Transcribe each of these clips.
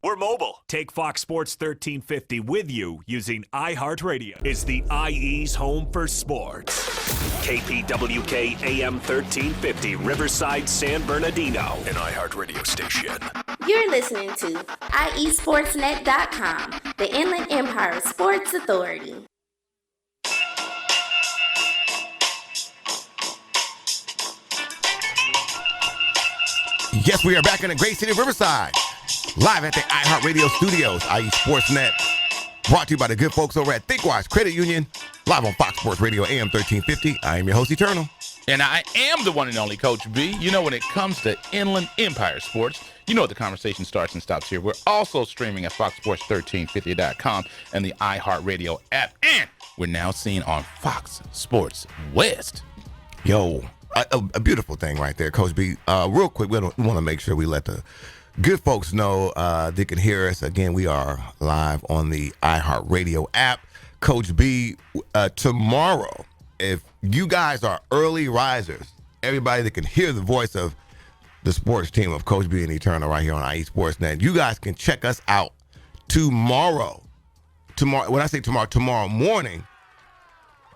We're mobile. Take Fox Sports 1350 with you using iHeartRadio. It's the IE's home for sports. KPWK AM 1350, Riverside, San Bernardino. An iHeartRadio station. You're listening to IESportsNet.com, the Inland Empire Sports Authority. Yes, we are back in the great city of Riverside, live at the iHeartRadio studios. IE Sportsnet, brought to you by the good folks over at ThinkWise Credit Union, live on Fox Sports Radio AM 1350. I am your host, Eternal. And I am the one and only Coach B. You know, when it comes to Inland Empire Sports, you know what the conversation starts and stops here. We're also streaming at foxsports1350.com and the iHeartRadio app. And we're now seen on Fox Sports West. Yo, a beautiful thing right there, Coach B. Real quick, we want to make sure we let the good folks know they can hear us. Again, we are live on the iHeartRadio app. Coach B, tomorrow, if you guys are early risers, everybody that can hear the voice of the sports team of Coach B and Eternal right here on IE Sportsnet, you guys can check us out tomorrow. When I say tomorrow morning,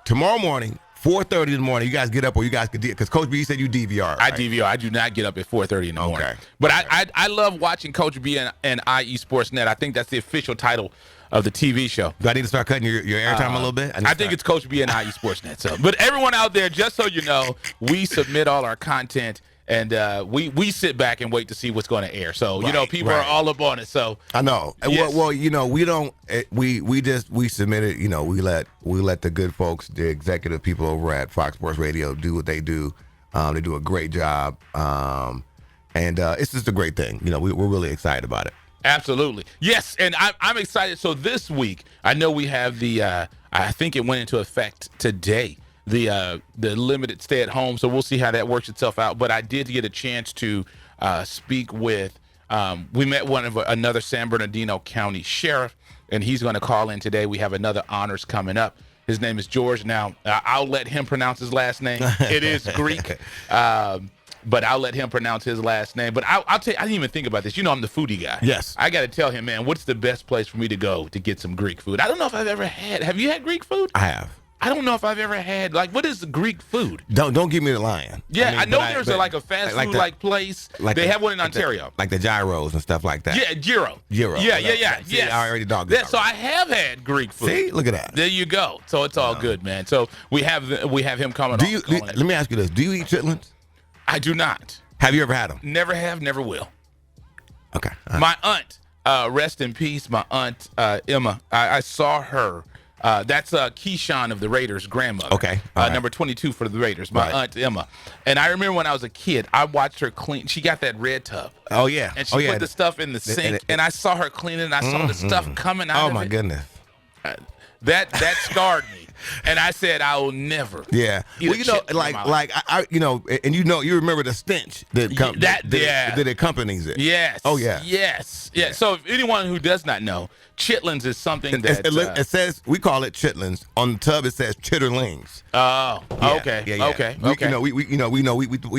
4:30 in the morning. You guys get up, or you guys could, because Coach B, you said you DVR. Right? I DVR. I do not get up at 4:30 in the morning. Okay. But I love watching Coach B and IE Sportsnet. I think that's the official title of the TV show. Do I need to start cutting your airtime a little bit? I think it's Coach B and IE Sportsnet. So, but everyone out there, just so you know, we submit all our content, and we sit back and wait to see what's going to air. So, you know, people are all up on it. So I know. Yes. Well, you know, we don't. We submit it. You know, we let the good folks, the executive people over at Fox Sports Radio, do what they do. They do a great job, and it's just a great thing. You know, we're really excited about it. Absolutely. Yes, and I'm excited. So this week, I know we have the, I think it went into effect today, the limited stay at home. So we'll see how that works itself out. But I did get a chance to speak with, we met another San Bernardino County sheriff, and he's going to call in today. We have another honors coming up. His name is George. Now, I'll let him pronounce his last name. It is Greek. But I'll let him pronounce his last name. But I'll tell you, I didn't even think about this. You know, I'm the foodie guy. Yes. I got to tell him, man, what's the best place for me to go to get some Greek food? I don't know if I've ever had. Have you had Greek food? I have. I don't know if I've ever had, like, what is the Greek food? Don't give me the lion. Yeah, I know there's a fast food place. They have one in Ontario. Like the gyros and stuff like that. Yeah, gyro. Gyro. Yeah. See, yes. I already dogged it. it. So I have had Greek food. See, look at that. There you go. So it's all good, man. So we have him coming on. Let me ask you this. Do you eat chitlins? I do not. Have you ever had them? Never have, never will. Okay. My aunt, rest in peace, my aunt Emma, I saw her. That's Keyshawn of the Raiders' grandmother. Okay. Number 22 for the Raiders, my aunt Emma. And I remember when I was a kid, I watched her clean. She got that red tub. Oh, yeah. And she put the stuff in the sink, and I saw her cleaning, and I saw the stuff coming out of it. Oh, my goodness. That scarred me. And I said, I will never. Yeah. Well, you know, you remember the stench that accompanies it. Yes. Oh, yeah. Yes. Yeah. So if anyone who does not know, chitlins is something that it says, we call it chitlins. On the tub, it says chitterlings. Oh, yeah, okay. Yeah. Okay. We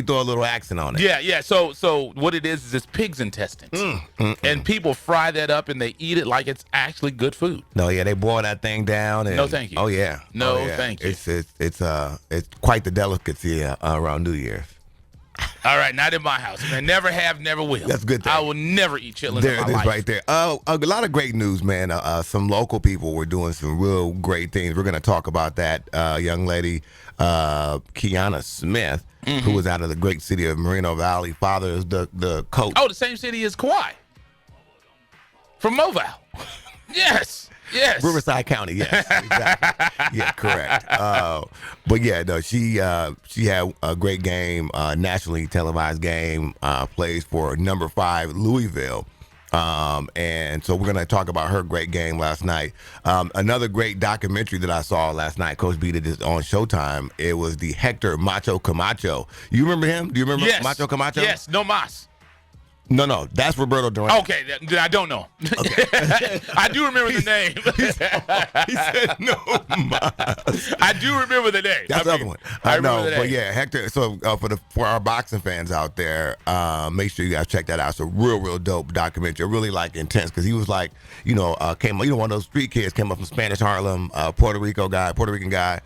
throw a little accent on it. Yeah. So what it is it's pig's intestines. And people fry that up and they eat it like it's actually good food. No, yeah, they boil that thing down. And, no, thank you. Oh, yeah. No, thank you. It's quite the delicacy around New Year's. All right, not in my house, man. Never have, never will. That's a good thing. I will never eat chitlins There in my it is life. right there. A lot of great news, man. Some local people were doing some real great things. We're going to talk about that. Young lady, Kiana Smith, who was out of the great city of Moreno Valley. Father is the coach. Oh, the same city as Kawhi. From Moval. Yes. Riverside County, yes. Exactly. Yeah, correct. But yeah, no, she had a great game, nationally televised game, plays for number 5 Louisville. And so we're going to talk about her great game last night. Another great documentary that I saw last night, Coach B, that is on Showtime. It was the Hector Macho Camacho. You remember him? Do you remember Macho Camacho? Yes, no mas. No, that's Roberto Duran. Okay, then I don't know. Okay. I do remember the name. He said no, Miles. I do remember the name. That's the other one. I remember the name. But yeah, Hector. So for our boxing fans out there, make sure you guys check that out. It's a real dope documentary. Really like intense because he was like, came one of those street kids came up from Spanish Harlem, Puerto Rican guy.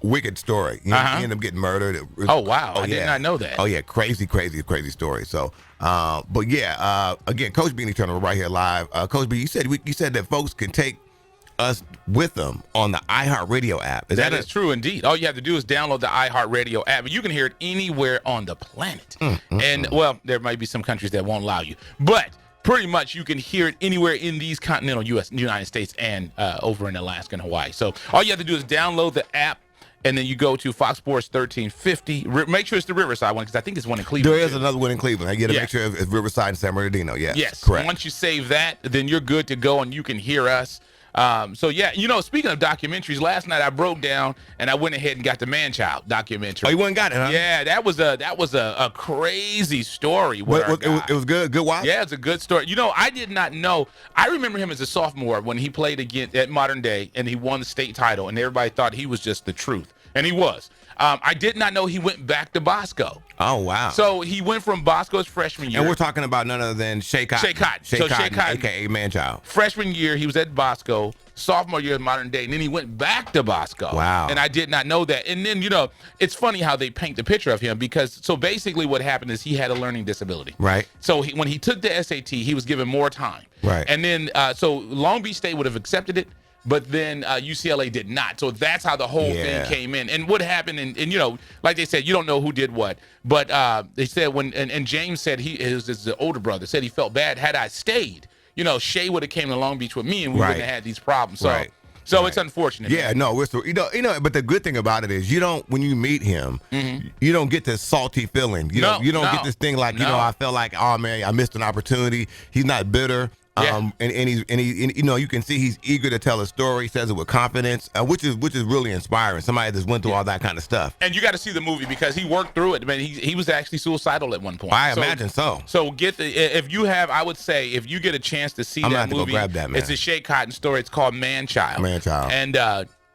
Wicked story. He ended up getting murdered. Oh wow! I did not know that. Oh yeah, crazy story. So, but yeah, again, Coach Beanie Turner right here live. Coach B, you said that folks can take us with them on the iHeartRadio app. That is true indeed. All you have to do is download the iHeartRadio app, and you can hear it anywhere on the planet. Well, there might be some countries that won't allow you, but pretty much you can hear it anywhere in these continental United States and over in Alaska and Hawaii. So all you have to do is download the app. And then you go to Fox Sports 1350. Make sure it's the Riverside one because I think it's one in Cleveland. There is another one in Cleveland. I got to make sure it's Riverside and San Bernardino. Yes, correct. Once you save that, then you're good to go and you can hear us. So yeah, speaking of documentaries, last night I broke down and I went ahead and got the Man-Child documentary. Oh, you went and got it, huh? Yeah, that was a crazy story. It was good. Good watch. Yeah, it's a good story. I did not know. I remember him as a sophomore when he played again at Modern Day and he won the state title, and everybody thought he was just the truth, and he was. I did not know he went back to Bosco. Oh, wow. So he went from Bosco's freshman year. And we're talking about none other than Shea Cotton. Shea Cotton, a.k.a. Man-Child. Freshman year, he was at Bosco. Sophomore year in Modern Day, and then he went back to Bosco. Wow. And I did not know that. And then, it's funny how they paint the picture of him because, so basically what happened is he had a learning disability. Right. So when he took the SAT, he was given more time. Right. And then, so Long Beach State would have accepted it, but then UCLA did not. So that's how the whole thing came in. And what happened, and like they said, you don't know who did what. But they said and James said his older brother said he felt bad had I stayed. Shea would have came to Long Beach with me and we wouldn't have had these problems. So it's unfortunate. Yeah, man. No, but the good thing about it is when you meet him, you don't get this salty feeling. You don't get this thing like, I felt like, oh man, I missed an opportunity. He's not bitter. Yeah. And you can see he's eager to tell a story. He says it with confidence, which is really inspiring. Somebody that's went through all that kind of stuff. And you got to see the movie because he worked through it. Man, he was actually suicidal at one point. I imagine so. So I would say if you get a chance to see that movie, go grab that, man. It's a Shea Cotton story. It's called Man-Child. Man-Child. And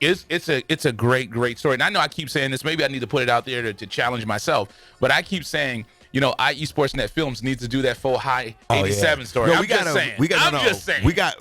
it's a great story. And I know I keep saying this. Maybe I need to put it out there to challenge myself. But I keep saying, IE Sportsnet Films needs to do that full high 87 story. No, I'm just saying. We got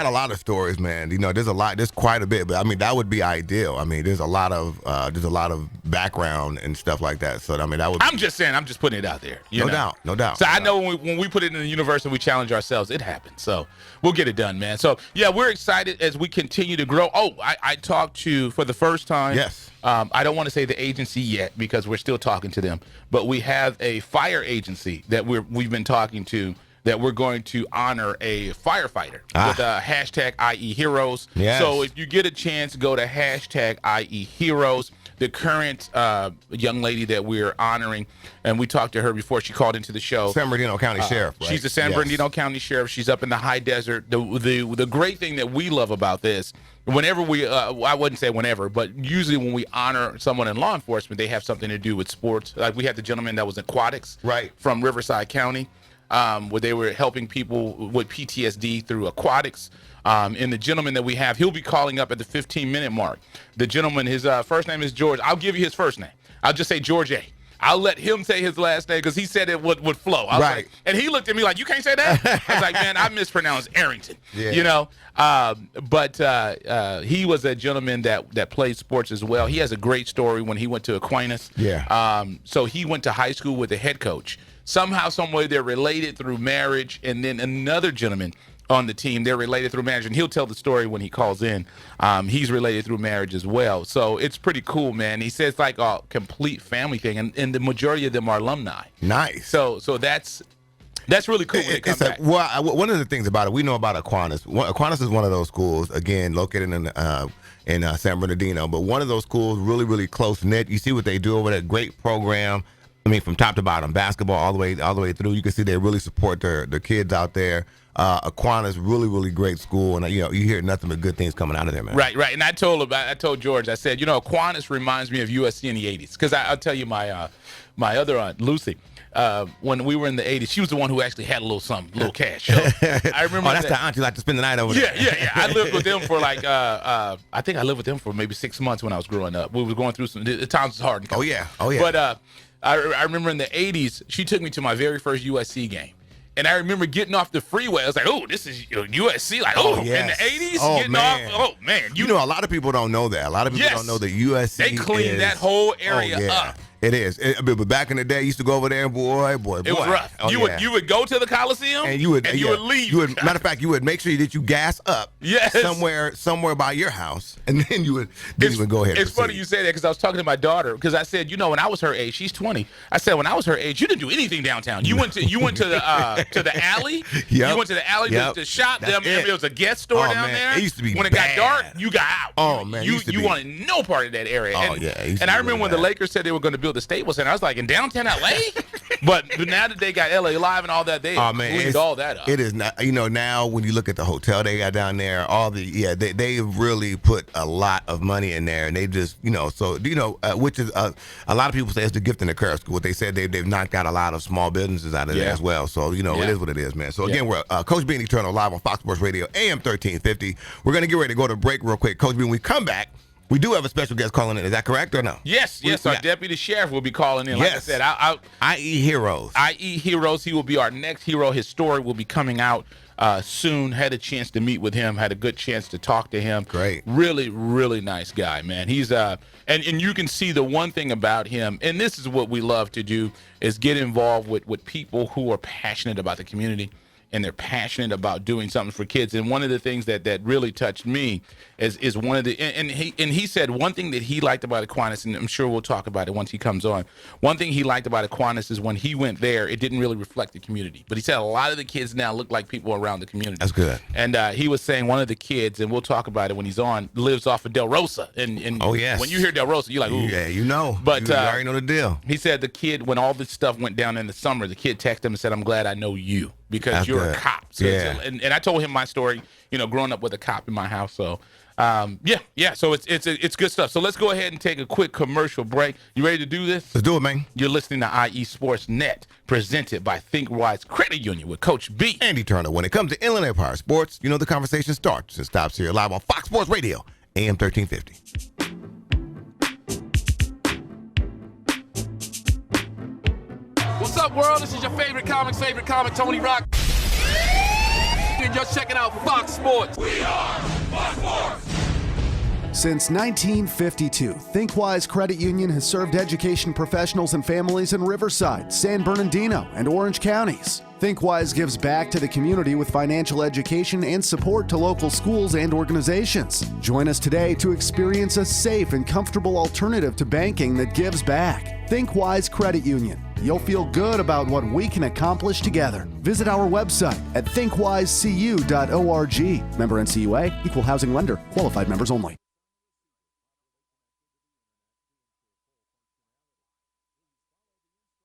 a lot of stories, man. There's quite a bit, but I mean that would be ideal. I mean, there's a lot of background and stuff like that. So I mean that would. I'm just saying. I'm just putting it out there. No doubt. So I know when we put it in the universe and we challenge ourselves, it happens. So we'll get it done, man. So yeah, we're excited as we continue to grow. Oh, I talked to for the first time. Yes. I don't want to say the agency yet because we're still talking to them, but we have a fire agency that we've been talking to that we're going to honor a firefighter with hashtag IE Heroes. Yes. So if you get a chance, go to hashtag IE Heroes. The current young lady that we're honoring, and we talked to her before she called into the show. San Bernardino County Sheriff, right? She's the San Bernardino County Sheriff. She's up in the high desert. The great thing that we love about this, whenever we, I wouldn't say whenever, but usually when we honor someone in law enforcement, they have something to do with sports. Like we had the gentleman that was aquatics from Riverside County, where they were helping people with PTSD through aquatics. And the gentleman that we have, he'll be calling up at the 15-minute mark. The gentleman, his first name is George. I'll give you his first name. I'll just say George A. I'll let him say his last name because he said it would flow. I was like, and he looked at me like, you can't say that? I was like, man, I mispronounced Arrington. Yeah. But he was a gentleman that played sports as well. He has a great story when he went to Aquinas. Yeah. So he went to high school with a head coach. Somehow, some way, they're related through marriage. And then another gentleman on the team, they're related through marriage, and he'll tell the story when he calls in. He's related through marriage as well, so it's pretty cool, man. He says like a complete family thing, and the majority of them are alumni. Nice. So that's really cool when it comes back. Well, one of the things about it, we know about Aquinas. Aquinas is one of those schools, again, located in San Bernardino, but one of those schools really, really close knit. You see what they do over there, great program. I mean, from top to bottom, basketball all the way through. You can see they really support their kids out there. Aquinas, really, really great school, and you hear nothing but good things coming out of there, man. Right. And I told George, I said, Aquinas reminds me of USC in the '80s, because I'll tell you, my other aunt Lucy, when we were in the 80s, she was the one who actually had a little something, a little cash. So I remember that's the aunt you like to spend the night over there. Yeah. I lived with them for like, I think I lived with them for maybe 6 months when I was growing up. We were going through the times was hard. Oh yeah. But I remember in the 80s, she took me to my very first USC game. And I remember getting off the freeway. I was like, oh, this is USC. Like, yes. In the 80s, getting man. off. Oh, man. You know, a lot of people don't know that. A lot of people don't know that USC They cleaned that whole area up. It is. But back in the day, I used to go over there, boy. It was rough. You would go to the Coliseum and you would leave. Matter of fact, you would make sure that you gas up somewhere by your house, and then you would go ahead. It's funny you say that because I was talking to my daughter because I said, when I was her age, she's 20. I said when I was her age, you didn't do anything downtown. You went to the alley. Yep. You went to the alley to shop. There was a guest store down there. It used to be when it got dark, you got out. Oh man, you wanted no part of that area. And I remember when the Lakers said they were going to build the Staples Center. I was like, in downtown LA? But now that they got LA Live and all that, they cleaned all that up. It is not. Now when you look at the hotel they got down there, they really put a lot of money in there, and they just which is a lot of people say it's the gift and the curse. What they said they've knocked out a lot of small businesses out of there as well. So it is what it is, man. So again, we're Coach B and Eternal live on Fox Sports Radio AM 1350. We're gonna get ready to go to break real quick, Coach B. When we come back, we do have a special guest calling in. Is that correct or no? Yes. Our deputy sheriff will be calling in. Like I said, IE Heroes. IE Heroes. He will be our next hero. His story will be coming out soon. Had a chance to meet with him. Had a good chance to talk to him. Great. Really, really nice guy, man. He's and you can see the one thing about him, and this is what we love to do, is get involved with people who are passionate about the community. And they're passionate about doing something for kids. And one of the things that really touched me is one of the and he said one thing that he liked about Aquinas, and I'm sure we'll talk about it once he comes on. One thing he liked about Aquinas is when he went there, it didn't really reflect the community. But he said a lot of the kids now look like people around the community. That's good. And he was saying one of the kids, and we'll talk about it when he's on, lives off of Del Rosa. And oh yes, when you hear Del Rosa, you're like, ooh. Yeah, you know. But you already know the deal. He said the kid, when all this stuff went down in the summer, the kid texted him and said, "I'm glad I know you." Because you're a cop. So and I told him my story, growing up with a cop in my house. So, So it's good stuff. So let's go ahead and take a quick commercial break. You ready to do this? Let's do it, man. You're listening to IE Sports Net, presented by ThinkWise Credit Union with Coach B and Eternal. When it comes to Inland Empire Sports, the conversation starts and stops here live on Fox Sports Radio, AM 1350. What's up, world? This is your favorite comic, Tony Rock. And you're checking out Fox Sports. We are Fox Sports. Since 1952, ThinkWise Credit Union has served education professionals and families in Riverside, San Bernardino, and Orange counties. ThinkWise gives back to the community with financial education and support to local schools and organizations. Join us today to experience a safe and comfortable alternative to banking that gives back. ThinkWise Credit Union. You'll feel good about what we can accomplish together. Visit our website at thinkwisecu.org. Member NCUA, Equal Housing Lender, qualified members only.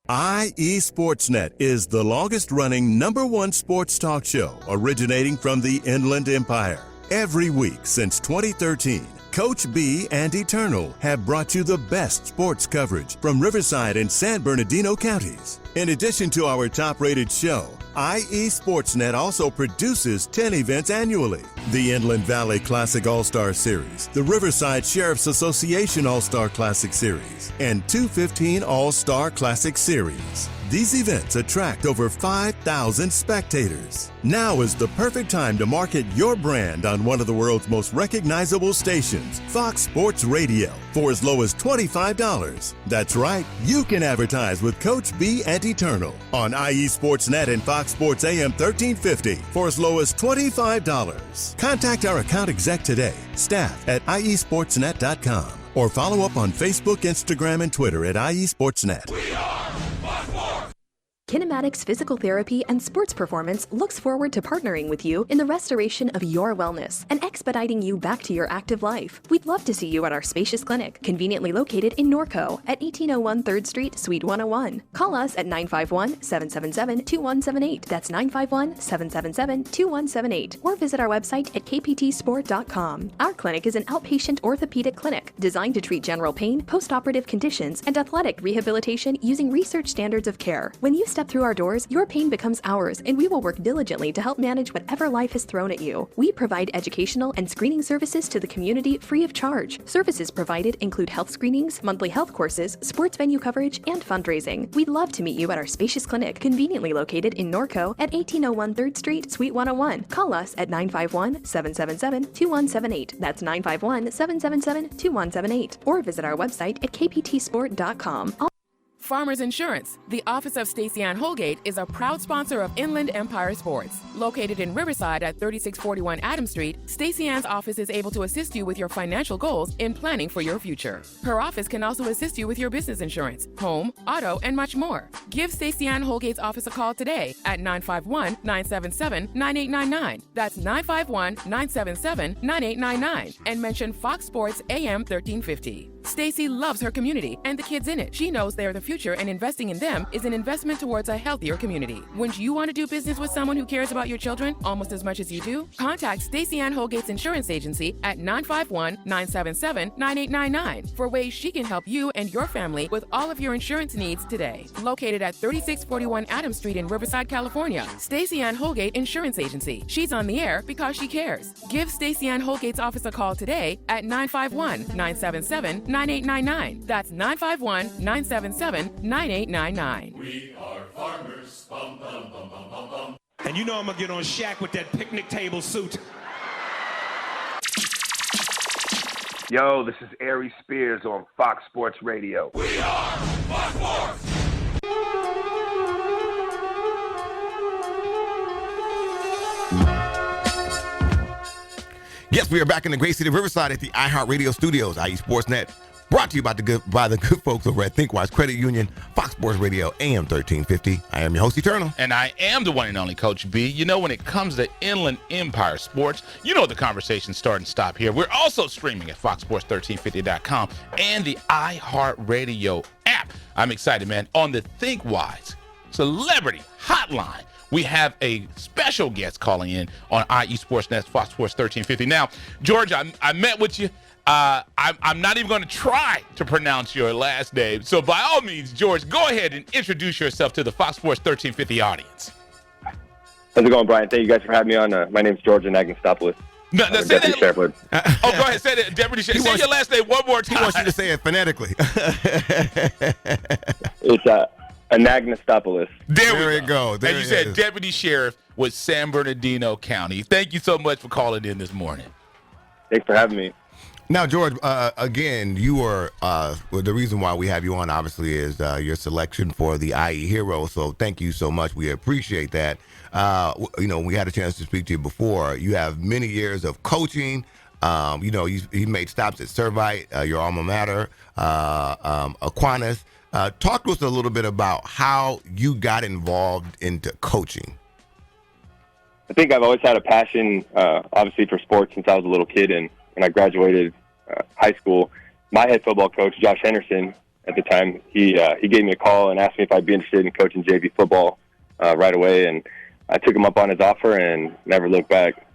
IE Sportsnet is the longest-running #1 sports talk show originating from the Inland Empire. Every week since 2013, Coach B and Eternal have brought you the best sports coverage from Riverside and San Bernardino counties. In addition to our top-rated show, IE Sportsnet also produces 10 events annually. The Inland Valley Classic All-Star Series, the Riverside Sheriff's Association All-Star Classic Series, and 215 All-Star Classic Series. These events attract over 5,000 spectators. Now is the perfect time to market your brand on one of the world's most recognizable stations, Fox Sports Radio, for as low as $25. That's right, you can advertise with Coach B and Eternal on IE Sportsnet and Fox Sports AM 1350 for as low as $25. Contact our account exec today, staff at iesportsnet.com, or follow up on Facebook, Instagram, and Twitter at IE Sportsnet. We are Fox Sports. Kinematics Physical Therapy and Sports Performance looks forward to partnering with you in the restoration of your wellness and expediting you back to your active life. We'd love to see you at our spacious clinic, conveniently located in Norco at 1801 3rd Street, Suite 101. Call us at 951-777-2178. That's 951-777-2178. Or visit our website at kptsport.com. Our clinic is an outpatient orthopedic clinic designed to treat general pain, postoperative conditions, and athletic rehabilitation using research standards of care. When you step through our doors, your pain becomes ours, and we will work diligently to help manage whatever life has thrown at you. We provide educational and screening services to the community free of charge. Services provided include health screenings, monthly health courses, sports venue coverage, and fundraising. We'd love to meet you at our spacious clinic, conveniently located in Norco at 1801 3rd Street, Suite 101. Call us at 951-777-2178. That's 951-777-2178. Or visit our website at kptsport.com. Farmers Insurance. The office of Stacey Ann Holgate is a proud sponsor of Inland Empire Sports. Located in Riverside at 3641 Adams Street, Stacey Ann's office is able to assist you with your financial goals in planning for your future. Her office can also assist you with your business insurance, home, auto, and much more. Give Stacey Ann Holgate's office a call today at 951-977-9899. That's 951-977-9899. And mention Fox Sports AM 1350. Stacey loves her community and the kids in it. She knows they are the future, and investing in them is an investment towards a healthier community. Wouldn't you want to do business with someone who cares about your children almost as much as you do? Contact Stacey Ann Holgate's insurance agency at 951-977-9899 for ways she can help you and your family with all of your insurance needs today. Located at 3641 Adams Street in Riverside, California, Stacey Ann Holgate Insurance Agency. She's on the air because she cares. Give Stacey Ann Holgate's office a call today at 951-977-9899. That's 951-977-9899. We are farmers. Bum, bum, bum, bum, bum, bum. And you know I'm gonna get on Shaq with that picnic table suit. Yo, this is Aries Spears on Fox Sports Radio. We are Fox Sports. Yes, we are back in the great city of Riverside at the iHeartRadio studios, IE Sportsnet, brought to you by the good folks over at ThinkWise Credit Union, Fox Sports Radio, AM 1350. I am your host, Eternal. And I am the one and only Coach B. You know, when it comes to Inland Empire Sports, you know the conversations start and stop here. We're also streaming at foxsports1350.com and the iHeartRadio app. I'm excited, man. On the ThinkWise Celebrity Hotline, we have a special guest calling in on IE Sportsnet, Fox Sports 1350. Now, George, I met with you. I'm not even going to try to pronounce your last name. So by all means, George, go ahead and introduce yourself to the Fox Sports 1350 audience. How's it going, Brian? Thank you guys for having me on. My name's George Anagnostopoulos. No, say that. Sheriff. Oh, go ahead. Say that, Deputy Sheriff. Say your last name one more time. He wants you to say it phonetically. It's Anagnostopoulos. There we go. There and you said Deputy Sheriff with San Bernardino County. Thank you so much for calling in this morning. Thanks for having me. Now, George, again, you are well, the reason why we have you on, obviously, is your selection for the IE Hero. So thank you so much. We appreciate that. You know, we had a chance to speak to you before. You have many years of coaching. You know, you made stops at Servite, your alma mater, Aquinas. Talk to us a little bit about how you got involved into coaching. I think I've always had a passion, obviously, for sports since I was a little kid. And when I graduated high school, my head football coach, Josh Henderson, at the time, he gave me a call and asked me if I'd be interested in coaching JV football right away. And I took him up on his offer and never looked back.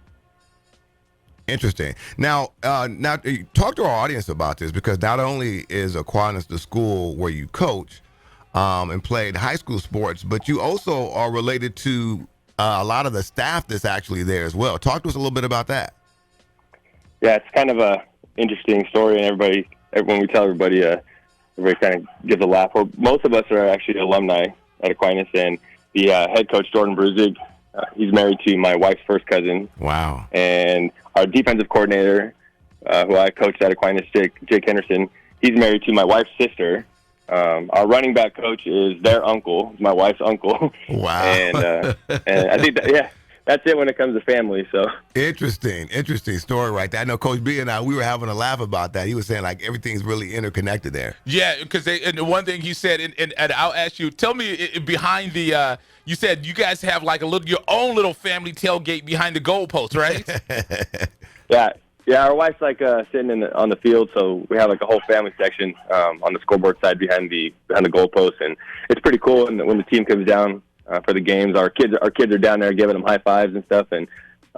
Interesting. Now, talk to our audience about this, because not only is Aquinas the school where you coach and played high school sports, but you also are related to a lot of the staff that's actually there as well. Talk to us a little bit about that. Yeah, it's kind of a interesting story, and when we tell everybody, everybody kind of gives a laugh. Well, most of us are actually alumni at Aquinas, and the head coach, Jordan Bruzig, he's married to my wife's first cousin. Wow. And our defensive coordinator, who I coached at Aquinas, Jake Henderson, he's married to my wife's sister. Our running back coach is their uncle, my wife's uncle. Wow. And I think that that's it when it comes to family. So interesting story right there. I know Coach B and I, we were having a laugh about that. He was saying like everything's really interconnected there. Yeah, because and the one thing he said, and I'll ask you, tell me behind the. You said you guys have like your own little family tailgate behind the goalpost, right? Yeah. Our wife's like sitting on the field, so we have like a whole family section on the scoreboard side behind the goalpost, and it's pretty cool. And when the team comes down for the games, our kids are down there giving them high fives and stuff, and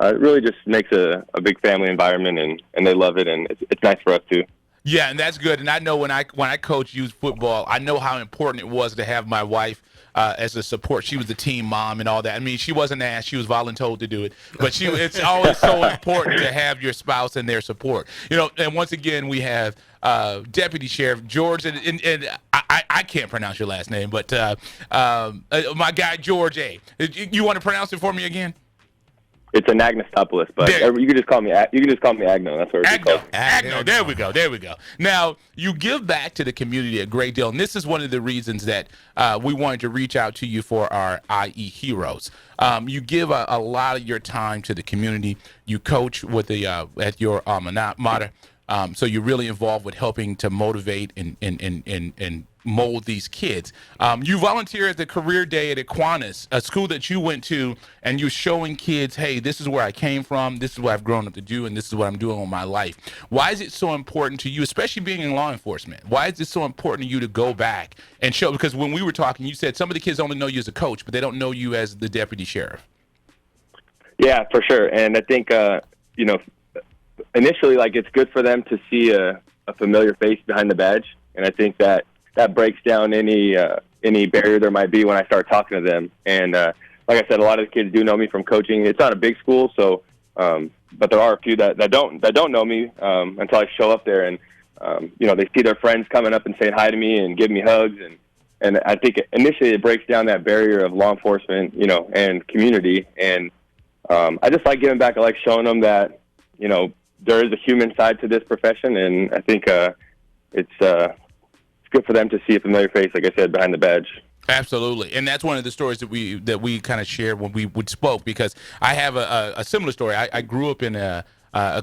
it really just makes a big family environment, and they love it, and it's nice for us too. Yeah, and that's good. And I know when I coach youth football, I know how important it was to have my wife as a support. She was the team mom and all that. I mean, she wasn't asked; she was voluntold to do it. But it's always so important to have your spouse and their support. And once again, we have Deputy Sheriff George, and I can't pronounce your last name, but my guy George A. You want to pronounce it for me again? It's Anagnostopoulos, but you can just call me Agno. That's what it's called. Agno. There we go. Now, you give back to the community a great deal, and this is one of the reasons that we wanted to reach out to you for our IE Heroes. You give a lot of your time to the community. You coach with at your alma mater, so you're really involved with helping to motivate and mold these kids. You volunteer at the career day at Aquinas, a school that you went to, and you're showing kids, hey, this is where I came from, this is what I've grown up to do, and this is what I'm doing with my life. Why is it so important to you, especially being in law enforcement? Why is it so important to you to go back and show? Because when we were talking, you said some of the kids only know you as a coach, but they don't know you as the deputy sheriff. Yeah, for sure. And I think, initially, like, it's good for them to see a familiar face behind the badge, and I think that breaks down any barrier there might be when I start talking to them. And like I said, a lot of the kids do know me from coaching. It's not a big school, so but there are a few that don't know me until I show up there, and they see their friends coming up and saying hi to me and giving me hugs, and I think initially it breaks down that barrier of law enforcement, and community. And I just like giving back. I like showing them that there is a human side to this profession, and I think it's good for them to see a familiar face, like I said, behind the badge. Absolutely, and that's one of the stories that we kind of shared when we spoke, because I have a similar story. I grew up in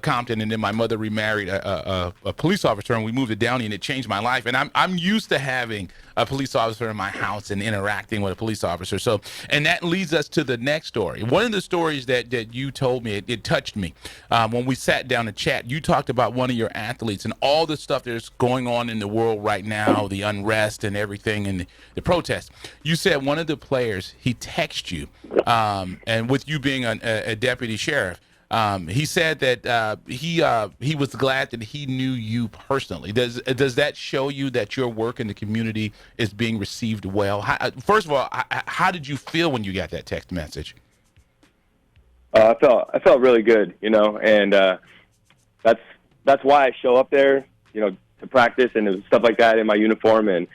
Compton, and then my mother remarried a police officer, and we moved to Downey, and it changed my life. And I'm used to having a police officer in my house and interacting with a police officer. So, and that leads us to the next story. One of the stories that you told me, it touched me. When we sat down to chat, you talked about one of your athletes and all the stuff that's going on in the world right now, the unrest and everything, and the protests. You said one of the players, he texted you, and with you being a deputy sheriff, he said that he was glad that he knew you personally. Does that show you that your work in the community is being received well? First of all, how did you feel when you got that text message? I felt really good, and that's why I show up there, to practice and stuff like that in my uniform, and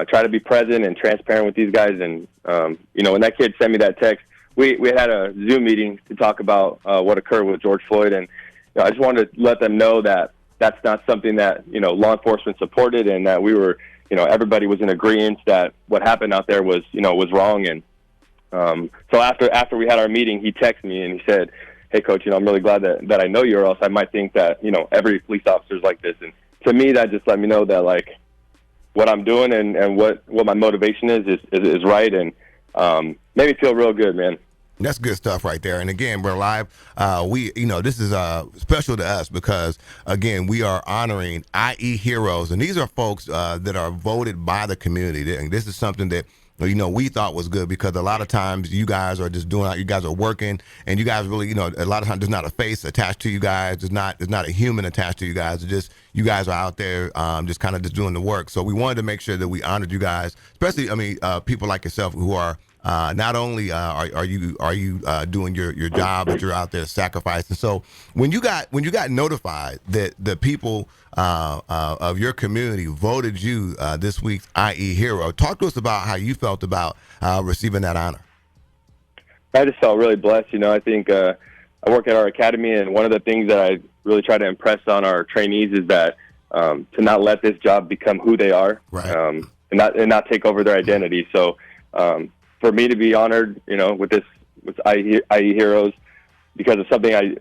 try to be present and transparent with these guys. And when that kid sent me that text, we had a Zoom meeting to talk about what occurred with George Floyd, and I just wanted to let them know that that's not something that law enforcement supported, and that we were, everybody was in agreement that what happened out there was wrong. And so after we had our meeting, he texted me and he said, "Hey, Coach, I'm really glad that I know you, or else I might think that every police officer is like this." And to me, that just let me know that like what I'm doing and what my motivation is right, and made me feel real good, man. That's good stuff right there. And again, we're live. This is special to us because, again, we are honoring IE heroes. And these are folks that are voted by the community. And this is something that, we thought was good, because a lot of times you guys are just you guys are working, and you guys really, a lot of times there's not a face attached to you guys. There's not a human attached to you guys. It's just you guys are out there just kind of just doing the work. So we wanted to make sure that we honored you guys, especially, people like yourself who are not only are you doing your job, but you're out there sacrificing. So when you got notified that the people of your community voted you this week's IE Hero, talk to us about how you felt about receiving that honor. I just felt really blessed. I think I work at our academy, and one of the things that I really try to impress on our trainees is that to not let this job become who they are, right. And not take over their identity. So for me to be honored, with this with IE Heroes because of something I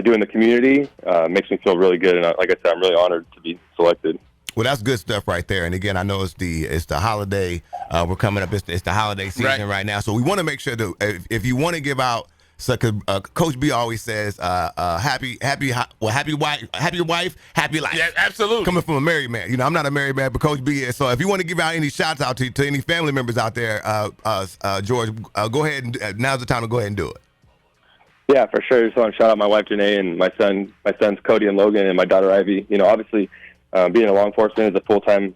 do in the community. Makes me feel really good, and like I said, I'm really honored to be selected. Well, that's good stuff right there. And again, I know it's the holiday. We're coming up. It's the holiday season right now, so we want to make sure that if you want to give out. So, Coach B always says, happy wife, happy life. Yeah, absolutely. Coming from a married man. I'm not a married man, but Coach B is. So if you want to give out any shouts out to any family members out there, George, go ahead. Now's the time to go ahead and do it. Yeah, for sure. I just want to shout out my wife, Janae, and my sons, Cody and Logan, and my daughter, Ivy. Obviously, being in law enforcement is a full-time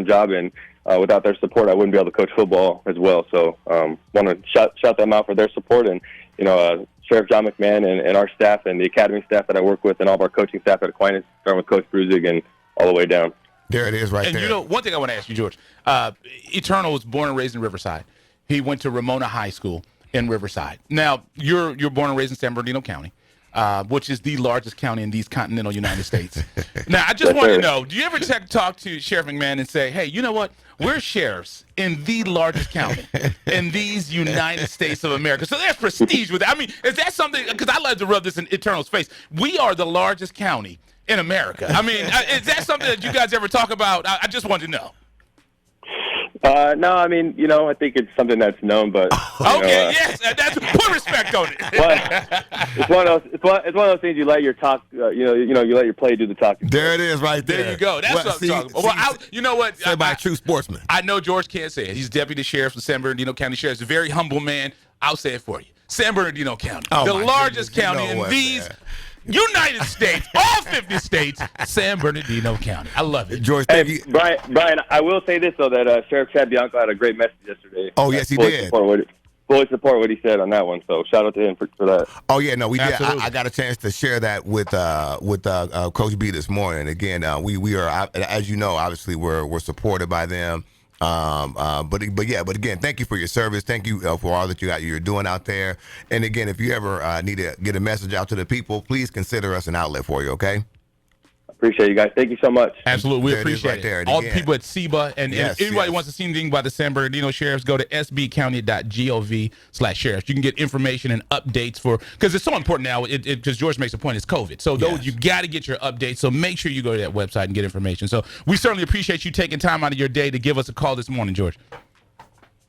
job, and without their support, I wouldn't be able to coach football as well. So want to shout them out for their support, and Sheriff John McMahon and our staff and the academy staff that I work with and all of our coaching staff at Aquinas, starting with Coach Bruzig and all the way down. There it is right there. And one thing I want to ask you, George. Eternal was born and raised in Riverside. He went to Ramona High School in Riverside. Now, you're born and raised in San Bernardino County, which is the largest county in these continental United States. Now, I just want to know, do you ever talk to Sheriff McMahon and say, hey, you know what? We're sheriffs in the largest county in these United States of America. So there's prestige with that. I mean, is that something, because I love to rub this in Eternal's face. We are the largest county in America. I mean, is that something that you guys ever talk about? I just want to know. No, I mean, I think it's something that's known, but yes, that's put respect on it. But it's one of those things you let your talk, you let your play do the talking. There it is, right there. There you go. That's what I'm talking about. Well, you know what? Said by a true sportsman. I know George can't say it. He's deputy sheriff of San Bernardino County Sheriff. He's a very humble man. I'll say it for you. San Bernardino County, the largest county in these United States, all 50 states, San Bernardino County. I love it. George, thank you. Brian, I will say this, though, that Sheriff Chad Bianco had a great message yesterday. Oh, yes, he did. Fully support what he said on that one, so shout out to him for that. Oh, yeah, no, we did. I got a chance to share that with Coach B this morning. Again, we are, as you know, obviously we're supported by them. But again, thank you for your service. Thank you for all that you're doing out there. And again, if you ever need to get a message out to the people, please consider us an outlet for you. Okay. Appreciate you guys. Thank you so much. Absolutely. We appreciate it. There, all the people at SEBA and anybody wants to see anything about the San Bernardino Sheriffs, go to sbcounty.gov/sheriffs. You can get information and updates because it's so important now, because George makes a point, it's COVID. So you got to get your updates. So make sure you go to that website and get information. So we certainly appreciate you taking time out of your day to give us a call this morning, George.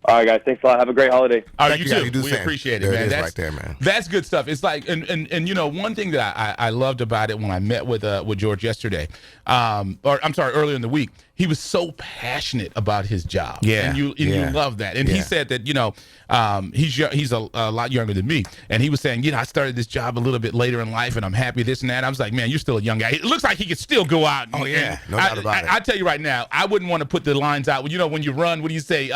All right, guys. Thanks a lot. Have a great holiday. All right, you too. We appreciate it, man. That's right there, man. That's good stuff. It's like, and one thing that I loved about it when I met with George yesterday, earlier in the week, he was so passionate about his job. Yeah, and you love that. And he said that he's a lot younger than me, and he was saying, I started this job a little bit later in life, and I'm happy this and that. I was like, man, you're still a young guy. It looks like he could still go out. No doubt about it. I tell you right now, I wouldn't want to put the lines out. When you run, what do you say?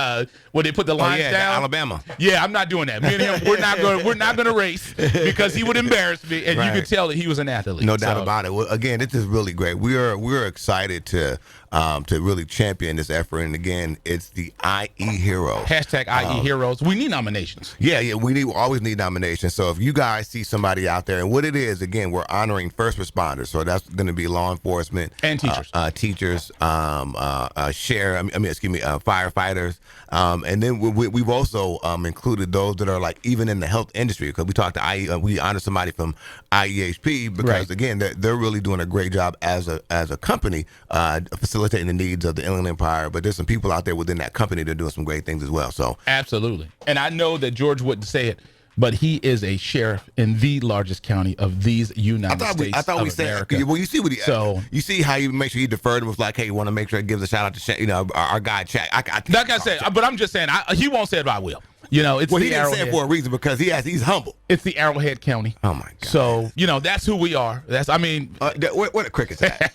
When they put the lines down, Alabama. Yeah, I'm not doing that. Me and him, we're not going to race because he would embarrass me, and you could tell that he was an athlete. No doubt about it. Well, again, this is really great. We're excited to really champion this effort. And again, it's the IE Heroes. Hashtag IE Heroes. We need nominations. Yeah, we always need nominations. So if you guys see somebody out there, and what it is, again, we're honoring first responders. So that's going to be law enforcement and teachers, firefighters, and then we've also included those that are like even in the health industry, because we talked to IE, we honor somebody from IEHP because again they're really doing a great job as a company facilitating the needs of the Inland Empire, but there's some people out there within that company that are doing some great things as well. So absolutely. And I know that George wouldn't say it, but he is a sheriff in the largest county of these United States of America. Well, you see what you see how you make sure he deferred and was like, hey, you want to make sure he gives a shout out to our guy Chad. Like I said, but I'm just saying he won't say it, but I will. It's he didn't say it for a reason because he's humble. It's the Arrowhead County. Oh my God! So that's who we are. Where the crickets at?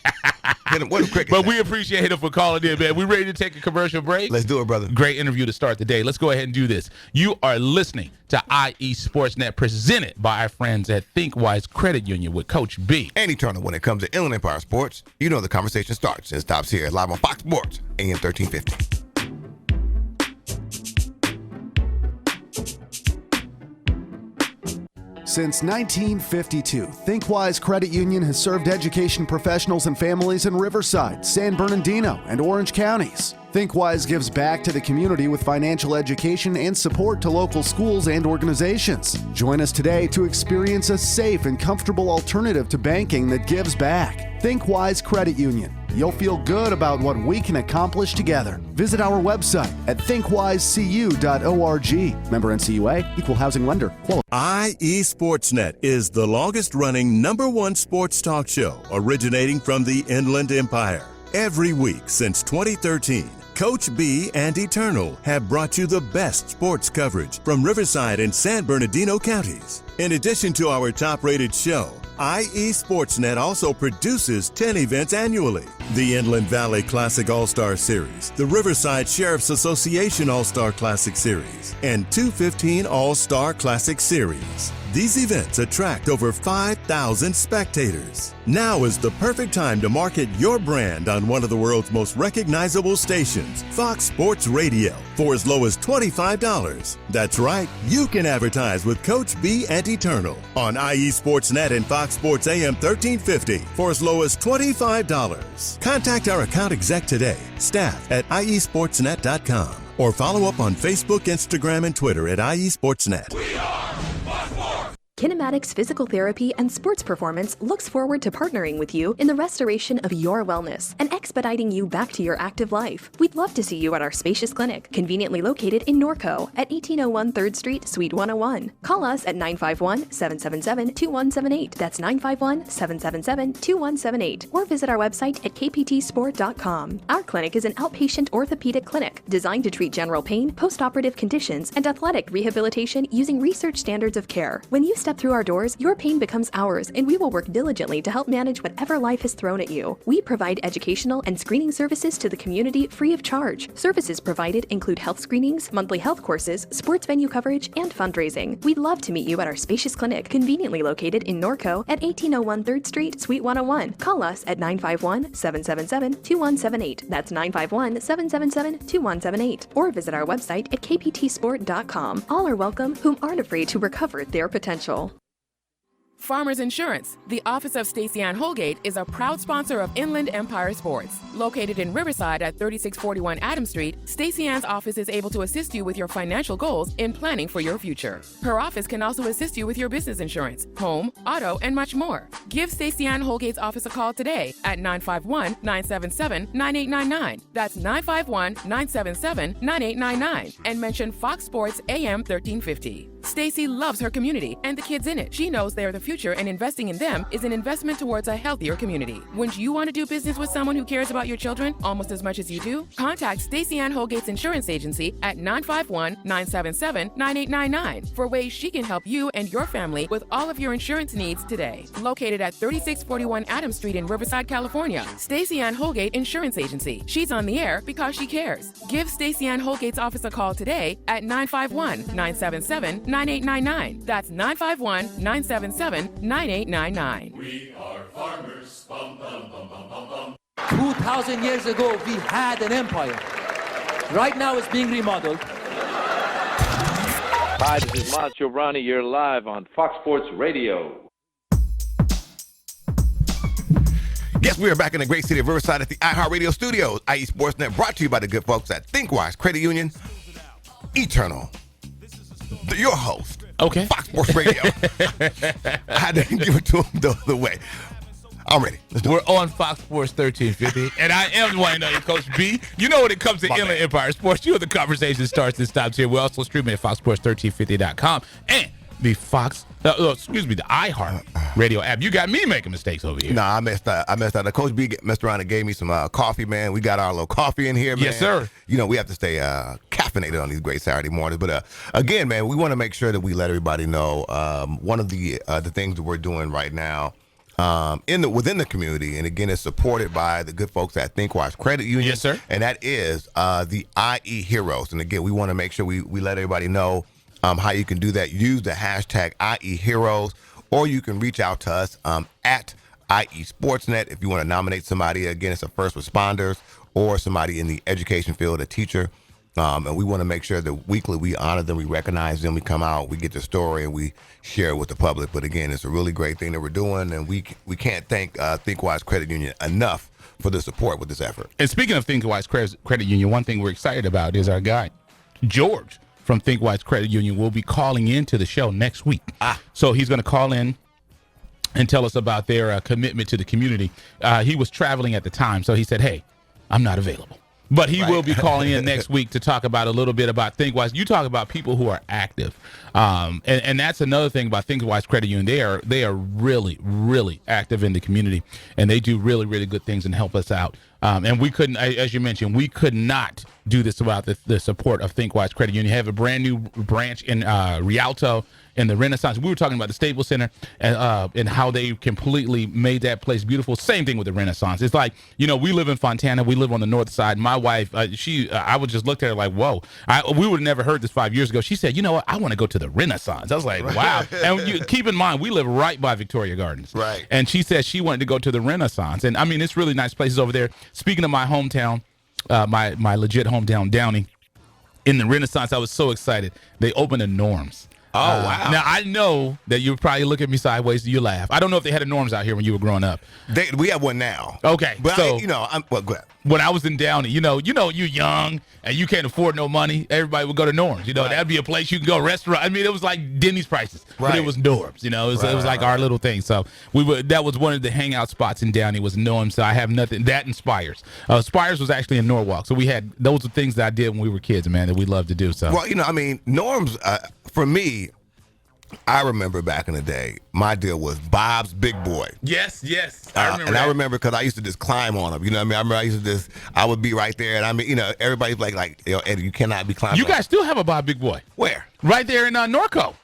Where the crickets? But we appreciate him for calling in, man. We ready to take a commercial break? Let's do it, brother. Great interview to start the day. Let's go ahead and do this. You are listening to IE Sportsnet, presented by our friends at ThinkWise Credit Union with Coach B. And Eternal. When it comes to Inland Empire Sports, the conversation starts and stops here live on Fox Sports AM 1350. Since 1952, ThinkWise Credit Union has served education professionals and families in Riverside, San Bernardino, and Orange counties. ThinkWise gives back to the community with financial education and support to local schools and organizations. Join us today to experience a safe and comfortable alternative to banking that gives back. ThinkWise Credit Union. You'll feel good about what we can accomplish together. Visit our website at thinkwisecu.org. Member NCUA, Equal Housing Lender. IE Sportsnet is the longest-running #1 sports talk show originating from the Inland Empire. Every week since 2013, Coach B and Eternal have brought you the best sports coverage from Riverside and San Bernardino counties. In addition to our top-rated show, IE Sportsnet also produces 10 events annually. The Inland Valley Classic All-Star Series, the Riverside Sheriff's Association All-Star Classic Series, and 215 All-Star Classic Series. These events attract over 5,000 spectators. Now is the perfect time to market your brand on one of the world's most recognizable stations, Fox Sports Radio, for as low as $25. That's right, you can advertise with Coach B and Eternal on IE Sportsnet and Fox Sports AM 1350 for as low as $25. Contact our account exec today, staff at iesportsnet.com, or follow up on Facebook, Instagram, and Twitter at IE Sportsnet. We are Fox Sports. Kinematics Physical Therapy and Sports Performance looks forward to partnering with you in the restoration of your wellness and expediting you back to your active life. We'd love to see you at our spacious clinic, conveniently located in Norco at 1801 3rd Street, Suite 101. Call us at 951-777-2178. That's 951-777-2178. Or visit our website at kptsport.com. Our clinic is an outpatient orthopedic clinic designed to treat general pain, postoperative conditions, and athletic rehabilitation using research standards of care. When you step through our doors, your pain becomes ours, and we will work diligently to help manage whatever life has thrown at you. We provide educational and screening services to the community free of charge. Services provided include health screenings, monthly health courses, sports venue coverage, and fundraising. We'd love to meet you at our spacious clinic, conveniently located in Norco at 1801 3rd Street, Suite 101. Call us at 951-777-2178. That's 951-777-2178. Or visit our website at kptsport.com. All are welcome whom aren't afraid to recover their potential. Farmers Insurance, the office of Stacey Ann Holgate, is a proud sponsor of Inland Empire Sports. Located in Riverside at 3641 Adams Street, Stacey Ann's office is able to assist you with your financial goals in planning for your future. Her office can also assist you with your business insurance, home, auto, and much more. Give Stacey Ann Holgate's office a call today at 951-977-9899. That's 951-977-9899. And mention Fox Sports AM 1350. Stacey loves her community and the kids in it. She knows they are the future, and investing in them is an investment towards a healthier community. Wouldn't you want to do business with someone who cares about your children almost as much as you do? Contact Stacey Ann Holgate's insurance agency at 951-977-9899 for ways she can help you and your family with all of your insurance needs today. Located at 3641 Adams Street in Riverside, California, Stacey Ann Holgate Insurance Agency. She's on the air because she cares. Give Stacey Ann Holgate's office a call today at 951-977-9899. That's 951-977-9899. We are farmers. Bum, bum, bum, bum, bum, bum. 2,000 years ago, we had an empire. Right now, it's being remodeled. Hi, this is Macho Ronnie. You're live on Fox Sports Radio. Yes, we are back in the great city of Riverside at the iHeartRadio studios. IE Sportsnet brought to you by the good folks at ThinkWise Credit Union. Eternal, your host. Okay. Fox Sports Radio. I had to give it to him the other way. I'm ready. We're on Fox Sports 1350, and I am one and only Coach B. You know when it comes to Inland Empire Sports, you know the conversation starts and stops here. We're also streaming at foxsports1350.com and the the iHeart Radio app. You got me making mistakes over here. Nah, I messed up. The Coach B messed around and gave me some coffee, man. We got our little coffee in here, man. Yes, sir. You know, we have to stay caffeinated on these great Saturday mornings. But again, man, we want to make sure that we let everybody know one of the things that we're doing right now within the community, and again, it's supported by the good folks at ThinkWise Credit Union. Yes, sir. And that is the IE Heroes. And again, we want to make sure we let everybody know how you can do that. Use the hashtag IE Heroes, or you can reach out to us at IE Sportsnet if you want to nominate somebody. Again, it's a first responders or somebody in the education field, a teacher, And we want to make sure that weekly we honor them, we recognize them, we come out, we get the story, and we share it with the public. But again, it's a really great thing that we're doing, and we can't thank ThinkWise Credit Union enough for the support with this effort. And speaking of ThinkWise Credit Union, one thing we're excited about is our guy, George from ThinkWise Credit Union, will be calling into the show next week. So he's going to call in and tell us about their commitment to the community. He was traveling at the time, so he said, hey, I'm not available. But he will be calling in next week to talk about a little bit about ThinkWise. You talk about people who are active. And that's another thing about ThinkWise Credit Union. They are really, really active in the community, and they do really, really good things and help us out. And we couldn't, as you mentioned, we could not do this without the support of ThinkWise Credit Union. They have a brand new branch in Rialto in the Renaissance. We were talking about the Staples Center and how they completely made that place beautiful. Same thing with the Renaissance. It's like, we live in Fontana. We live on the north side. My wife, I would just look at her like, whoa. We would have never heard this 5 years ago. She said, you know what? I want to go to the Renaissance. I was like, wow. And keep in mind, we live right by Victoria Gardens. Right. And she said she wanted to go to the Renaissance. And I mean, it's really nice places over there. Speaking of my hometown, my legit hometown, Downey, in the Renaissance, I was so excited. They opened a Norms. Oh, wow. Now, I know that you probably look at me sideways and you laugh. I don't know if they had a Norms out here when you were growing up. We have one now. Okay. But so, go ahead. When I was in Downey, you're young and you can't afford no money, everybody would go to Norms. That'd be a place you can go, restaurant. I mean, it was like Denny's prices, but it was Norms. It was like our little thing. So that was one of the hangout spots in Downey was Norms. So I have nothing. That and Spires. Spires was actually in Norwalk. So those were things that I did when we were kids, man, that we loved to do. So. Well, Norms, for me, I remember back in the day, my deal was Bob's Big Boy. Yes. I remember and I remember because I used to just climb on them. I remember I would be right there, and everybody's like, Eddie, you cannot be climbing. You guys still have a Bob Big Boy. Where? Right there in Norco.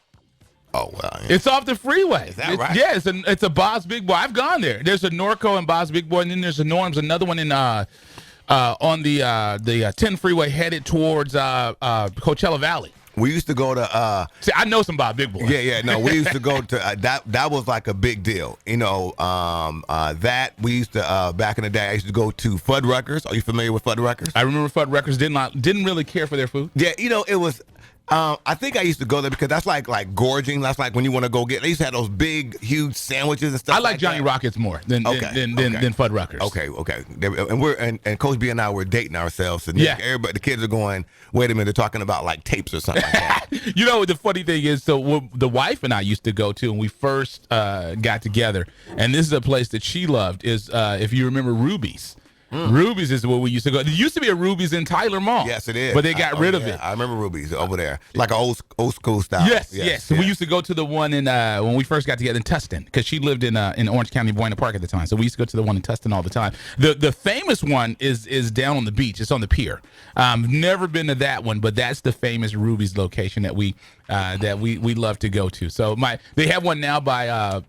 Oh, well. Yeah. It's off the freeway. Is that right? Yeah, it's a Bob's Big Boy. I've gone there. There's a Norco and Bob's Big Boy, and then there's a Norms, another one in on the 10 freeway headed towards Coachella Valley. We used to go to. See, I know some Bob Big Boy. Yeah. No, we used to go to that was like a big deal. That we used to back in the day. I used to go to Fuddruckers. Are you familiar with Fuddruckers? I remember Fuddruckers. Didn't really care for their food. Yeah, it was. I think I used to go there because that's like gorging. That's like when you want to go get. They used to have those big, huge sandwiches and stuff. I like Johnny Rockets more than Fuddruckers. Okay. And Coach B and I were dating ourselves. And everybody, the kids are going. Wait a minute, they're talking about like tapes or something like that. The funny thing is, so the wife and I used to go to when we first got together, and this is a place that she loved. Is if you remember Ruby's. Ruby's is where we used to go. There used to be a Ruby's in Tyler Mall. Yes, it is. But they got rid of it. I remember Ruby's over there, like an old school style. Yes. So we used to go to the one in when we first got together in Tustin, because she lived in Orange County, Buena Park at the time. So we used to go to the one in Tustin all the time. The famous one is down on the beach. It's on the pier. Never been to that one, but that's the famous Ruby's location that we love to go to. So they have one now by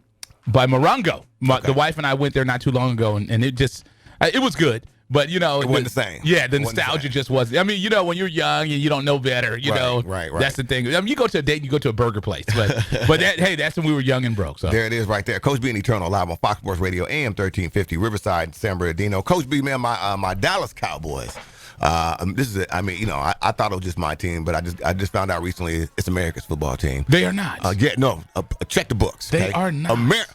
Morongo. The wife and I went there not too long ago, and it just. It was good, but it wasn't the same. Yeah, the nostalgia just wasn't. I mean, when you're young and you don't know better, right. That's the thing. I mean, you go to a date, you go to a burger place, but that's when we were young and broke. So there it is, right there. Coach B and Eternal live on Fox Sports Radio, AM 1350, Riverside, San Bernardino. Coach B, man, my Dallas Cowboys. This is it. I mean, I thought it was just my team, but I just found out recently it's America's football team. They are not. Check the books. They are not.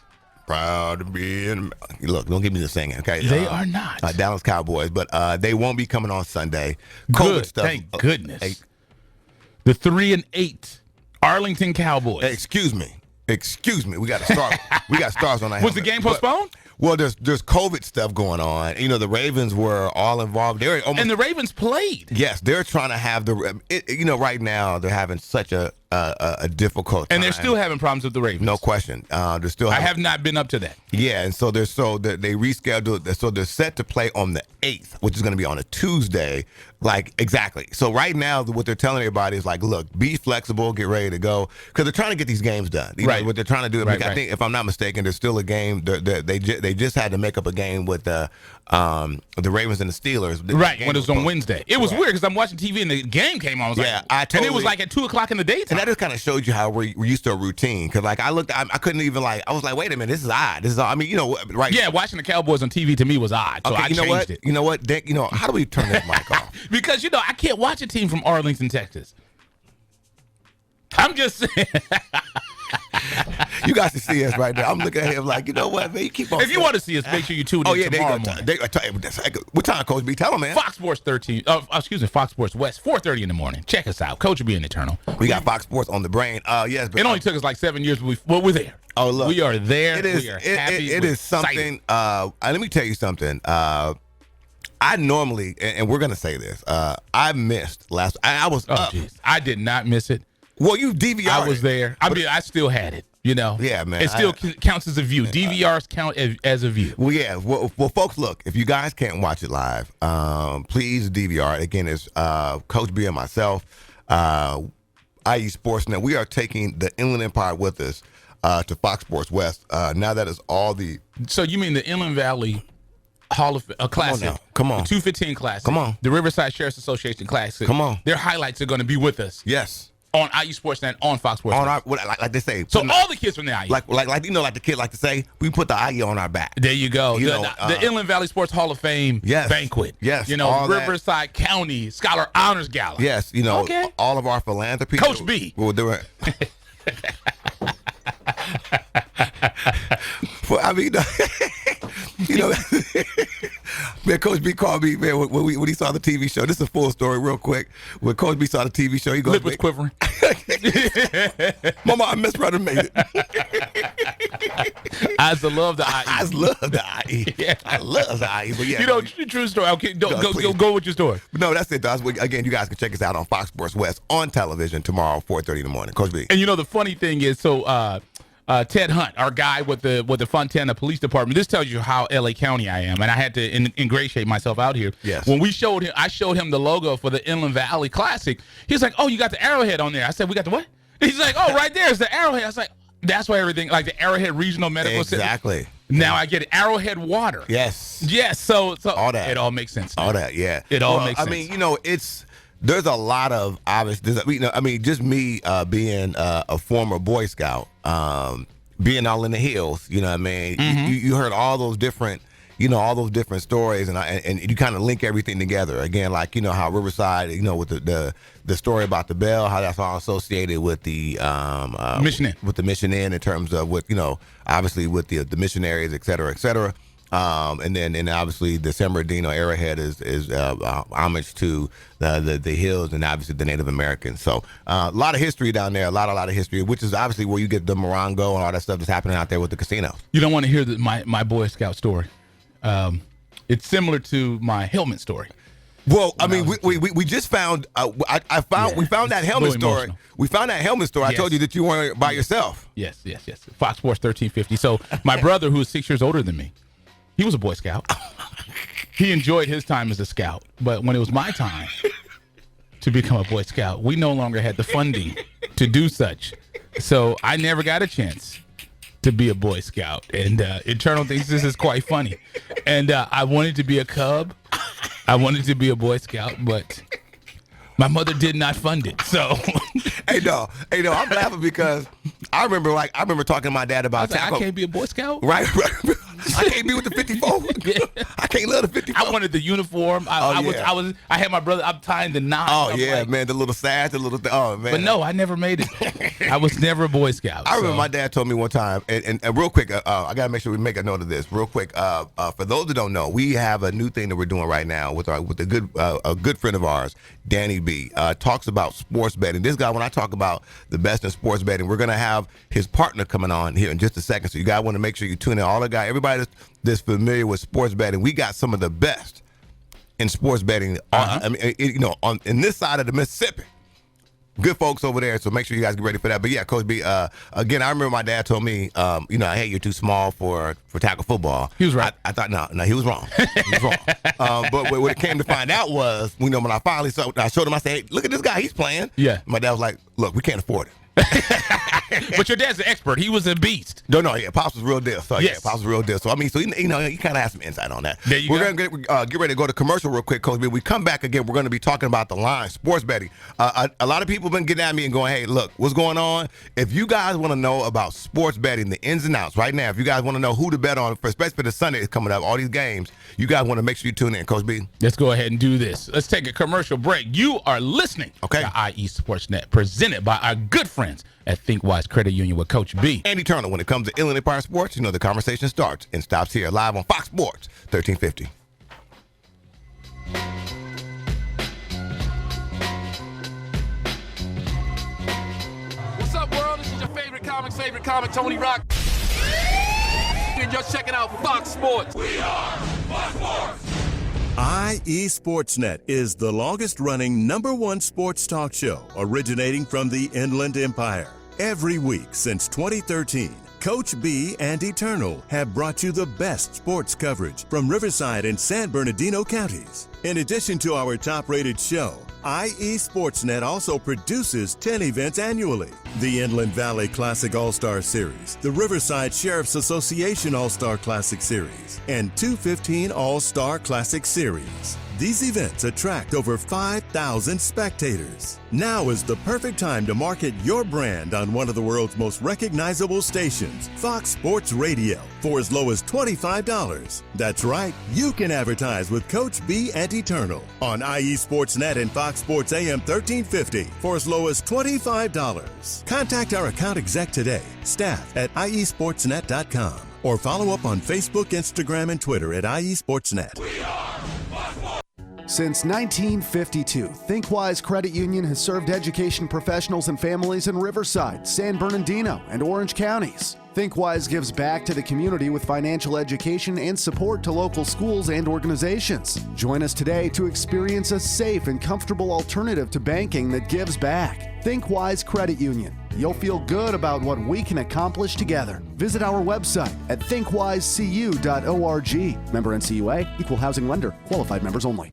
Proud to be in. Look, don't give me the singing, okay? They are not. Dallas Cowboys, but they won't be coming on Sunday. Good, thank goodness. The 3-8 Arlington Cowboys. Hey, excuse me. We got to start. We got stars on that. Was the game postponed? Well, there's COVID stuff going on. The Ravens were all involved. And the Ravens played. Yes, they're trying to have right now they're having such a difficult time. And they're still having problems with the Ravens. No question. They're still. I have not been up to that. Yeah, and so they rescheduled. So they're set to play on the 8th, which is going to be on a Tuesday. Exactly. So right now, what they're telling everybody is look, be flexible, get ready to go, because they're trying to get these games done. Right. What they're trying to do. I think, if I'm not mistaken, there's still a game. They just had to make up a game with the Ravens and the Steelers. Right. When it was on Wednesday, it was weird because I'm watching TV and the game came on. I was and it was at 2:00 in the daytime. that just kind of showed you how we're used to a routine. Because like I couldn't even I was like, wait a minute, this is odd. This is I mean, right? Yeah, watching the Cowboys on TV to me was odd. So I changed it. You know what? How do we turn that mic off? Because I can't watch a team from Arlington, Texas. I'm just saying. You guys can see us right now. I'm looking at him like, you know what, man? You keep on. If you want to see us, make sure you tune in tomorrow morning. What time, Coach B? Tell them, man. Fox Sports Fox Sports West, 4:30 in the morning. Check us out. Coach will be in Eternal. We got Fox Sports on the brain. Yes, but it only took us like 7 years, but we're there. Oh, look, we are there. It is. We are happy. It is something. Let me tell you something. I normally, and we're gonna say this. I missed last. I was. I did not miss it. Well, you DVR. I was there. I still had it. Yeah, man. It still counts as a view. DVRs count as a view. Well, yeah. Well, folks, look. If you guys can't watch it live, please DVR. Again, it's Coach B and myself, IE Sportsnet. We are taking the Inland Empire with us to Fox Sports West. Now that is all the. So you mean the Inland Valley Hall of Classic? Come on. The 215 Classic. Come on. The Riverside Sheriff's Association Classic. Come on. Their highlights are going to be with us. Yes. On IE Sportsnet, on Fox Sports. Like they say. So all the kids from the IE. Like the kid like to say, we put the IE on our back. There you go. The Inland Valley Sports Hall of Fame banquet. Yes. Riverside County Scholar Honors Gala. Yes. All of our philanthropy. Coach B. We'll do it. I mean, man, Coach B called me, man, when he saw the TV show. This is a full story real quick. When Coach B saw the TV show, he goes, lip was quivering. Mama, I miss brother made it. I love the IE. I love the IE. Yeah. I love the IE. But yeah, true story. Okay, go with your story. No, that's it. Again, you guys can check us out on Fox Sports West on television tomorrow, 4:30 in the morning. Coach B. And the funny thing is, Ted Hunt, our guy with the Fontana Police Department. This tells you how LA County I am, and I had to ingratiate myself out here. Yes. When I showed him the logo for the Inland Valley Classic. He's like, "Oh, you got the Arrowhead on there." I said, "We got the what?" He's like, "Oh, right there is the Arrowhead." I was like, "That's why everything like the Arrowhead Regional Medical Center." Exactly. Now I get Arrowhead water. Yes. Yes. So all that. It all makes sense. All that. Yeah. It all makes sense. I mean, there's a lot of obvious. Just me being a former Boy Scout. Being all in the hills, you know what I mean? Mm-hmm. You heard all those different, all those different stories, and you kind of link everything together. Again, like, how Riverside, with the story about the bell, how that's all associated with the Mission Inn. With the Mission Inn in terms of what, obviously with the missionaries, et cetera, et cetera. And then obviously the San Bernardino Arrowhead is homage to the hills and obviously the Native Americans. So a lot of history down there, a lot of history, which is obviously where you get the Morongo and all that stuff that's happening out there with the casinos. You don't want to hear my Boy Scout story. It's similar to my helmet story. Well, I mean, we just found we found that helmet story. Emotional. We found that helmet story. Yes. I told you that you weren't by yourself. Yes. Fox Sports 1350. So my brother, who is 6 years older than me, he was a Boy Scout. He enjoyed his time as a scout. But when it was my time to become a Boy Scout, we no longer had the funding to do such. So I never got a chance to be a Boy Scout. And Eternal thinks this is quite funny. And I wanted to be a Cub. I wanted to be a Boy Scout, but my mother did not fund it. So Hey, no, I'm laughing because I remember talking to my dad about I can't be a Boy Scout. Right. I can't be with the 54. I can't love the 54. I wanted the uniform. I had my brother. I'm tying the knot. Oh yeah, man, the little sash, the little thing. Oh man. But no, I never made it. I was never a Boy Scout. I remember my dad told me one time, and real quick, I gotta make sure we make a note of this. Real quick, for those that don't know, we have a new thing that we're doing right now with a good friend of ours, Danny B. Talks about sports betting. This guy, when I talk about the best in sports betting, we're gonna have his partner coming on here in just a second. So you guys want to make sure you tune in. All the guys, everybody that's familiar with sports betting, we got some of the best in sports betting. In this side of the Mississippi. Good folks over there, so make sure you guys get ready for that. But yeah, Coach B, again, I remember my dad told me, hey, you're too small for tackle football. He was right. I thought, no, he was wrong. He was wrong. But what it came to find out was, when I finally I showed him, I said, hey, look at this guy, he's playing. Yeah. My dad was like, look, we can't afford it. But your dad's an expert. He was a beast. No, yeah, Pops was real deal. So Yes. yeah, Pops was real deal. So I mean, so you kind of have some insight on that. There you We're go. gonna get ready to go to commercial real quick, Coach B. We come back again. We're going to be talking about the line, sports betting. A lot of people have been getting at me and going, "Hey, look, what's going on?" If you guys want to know about sports betting, the ins and outs, right now, if you guys want to know who to bet on, especially for the Sunday is coming up, all these games, you guys want to make sure you tune in, Coach B. Let's go ahead and do this. Let's take a commercial break. You are listening to IE Sportsnet, presented by our good friends at ThinkWise Credit Union with Coach B. Andy Turner, when it comes to Inland Empire Sports, you know the conversation starts and stops here live on Fox Sports 1350. What's up, world? This is your favorite comic, Tony Rock. And you're checking out Fox Sports. We are Fox Sports. IE Sportsnet is the longest-running #1 sports talk show originating from the Inland Empire. Every week since 2013, Coach B and Eternal have brought you the best sports coverage from Riverside and San Bernardino counties. In addition to our top-rated show, IE Sportsnet also produces 10 events annually. The Inland Valley Classic All-Star Series, the Riverside Sheriff's Association All-Star Classic Series, and 215 All-Star Classic Series. These events attract over 5,000 spectators. Now is the perfect time to market your brand on one of the world's most recognizable stations, Fox Sports Radio, for as low as $25. That's right, you can advertise with Coach B and Eternal on IE Sportsnet and Fox Sports AM 1350 for as low as $25. Contact our account exec today, staff at iesportsnet.com, or follow up on Facebook, Instagram, and Twitter at IE Sportsnet. Since 1952, ThinkWise Credit Union has served education professionals and families in Riverside, San Bernardino, and Orange counties. ThinkWise gives back to the community with financial education and support to local schools and organizations. Join us today to experience a safe and comfortable alternative to banking that gives back. ThinkWise Credit Union. You'll feel good about what we can accomplish together. Visit our website at thinkwisecu.org. Member NCUA, Equal Housing Lender, qualified members only.